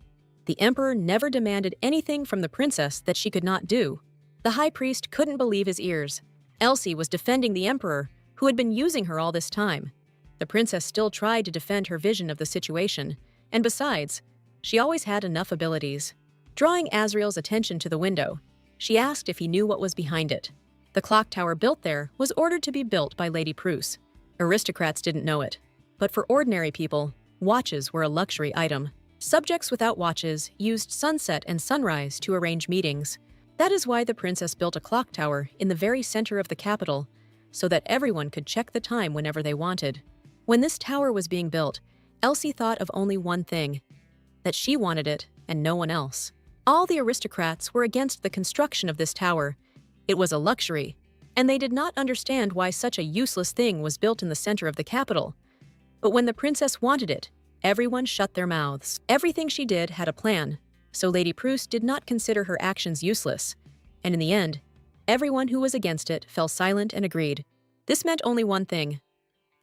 The emperor never demanded anything from the princess that she could not do. The high priest couldn't believe his ears. Elsie was defending the emperor, who had been using her all this time. The princess still tried to defend her vision of the situation, and besides, she always had enough abilities. Drawing Asriel's attention to the window, she asked if he knew what was behind it. The clock tower built there was ordered to be built by Lady Pruss. Aristocrats didn't know it, but for ordinary people, watches were a luxury item. Subjects without watches used sunset and sunrise to arrange meetings. That is why the princess built a clock tower in the very center of the capital, so that everyone could check the time whenever they wanted. When this tower was being built, Elsie thought of only one thing, that she wanted it and no one else. All the aristocrats were against the construction of this tower. It was a luxury, and they did not understand why such a useless thing was built in the center of the capital. But when the princess wanted it, everyone shut their mouths. Everything she did had a plan, so Lady Pruss did not consider her actions useless, and in the end, everyone who was against it fell silent and agreed. This meant only one thing.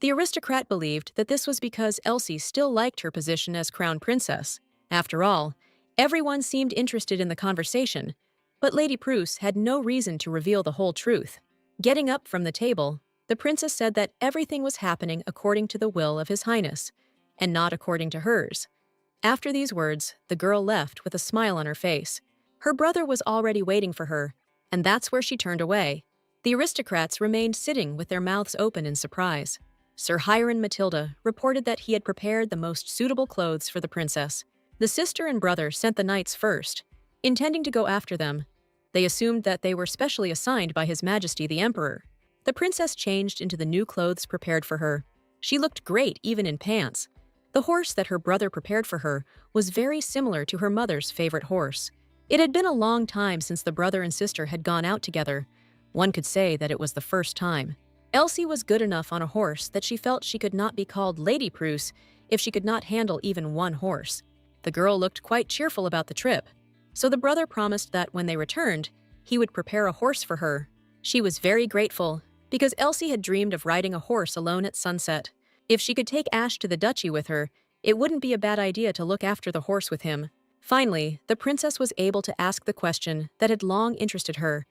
The aristocrat believed that this was because Elsie still liked her position as crown princess. After all, everyone seemed interested in the conversation, but Lady Prusse had no reason to reveal the whole truth. Getting up from the table, the princess said that everything was happening according to the will of His Highness, and not according to hers. After these words, the girl left with a smile on her face. Her brother was already waiting for her, and that's where she turned away. The aristocrats remained sitting with their mouths open in surprise. Sir Hiram Matilda reported that he had prepared the most suitable clothes for the princess. The sister and brother sent the knights first, intending to go after them. They assumed that they were specially assigned by His Majesty the Emperor. The princess changed into the new clothes prepared for her. She looked great even in pants. The horse that her brother prepared for her was very similar to her mother's favorite horse. It had been a long time since the brother and sister had gone out together. One could say that it was the first time. Elsie was good enough on a horse that she felt she could not be called Lady Prusse if she could not handle even one horse. The girl looked quite cheerful about the trip, so the brother promised that when they returned, he would prepare a horse for her. She was very grateful, because Elsie had dreamed of riding a horse alone at sunset. If she could take Ash to the duchy with her, it wouldn't be a bad idea to look after the horse with him. Finally, the princess was able to ask the question that had long interested her.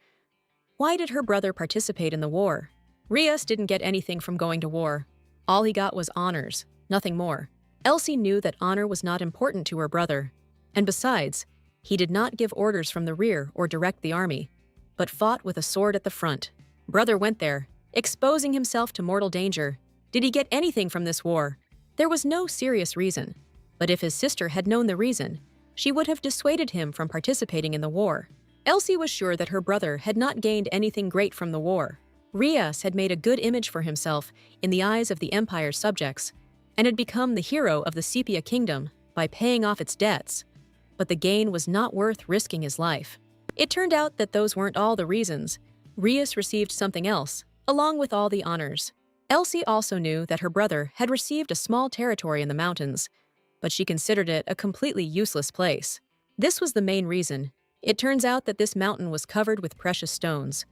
Why did her brother participate in the war? Rias didn't get anything from going to war. All he got was honors, nothing more. Elsie knew that honor was not important to her brother. And besides, he did not give orders from the rear or direct the army, but fought with a sword at the front. Brother went there, exposing himself to mortal danger. Did he get anything from this war? There was no serious reason, but if his sister had known the reason, she would have dissuaded him from participating in the war. Elsie was sure that her brother had not gained anything great from the war. Rias had made a good image for himself in the eyes of the Empire's subjects, and had become the hero of the Sepia kingdom by paying off its debts. But the gain was not worth risking his life. It turned out that those weren't all the reasons. Rias received something else, along with all the honors. Elsie also knew that her brother had received a small territory in the mountains, but she considered it a completely useless place. This was the main reason. It turns out that this mountain was covered with precious stones.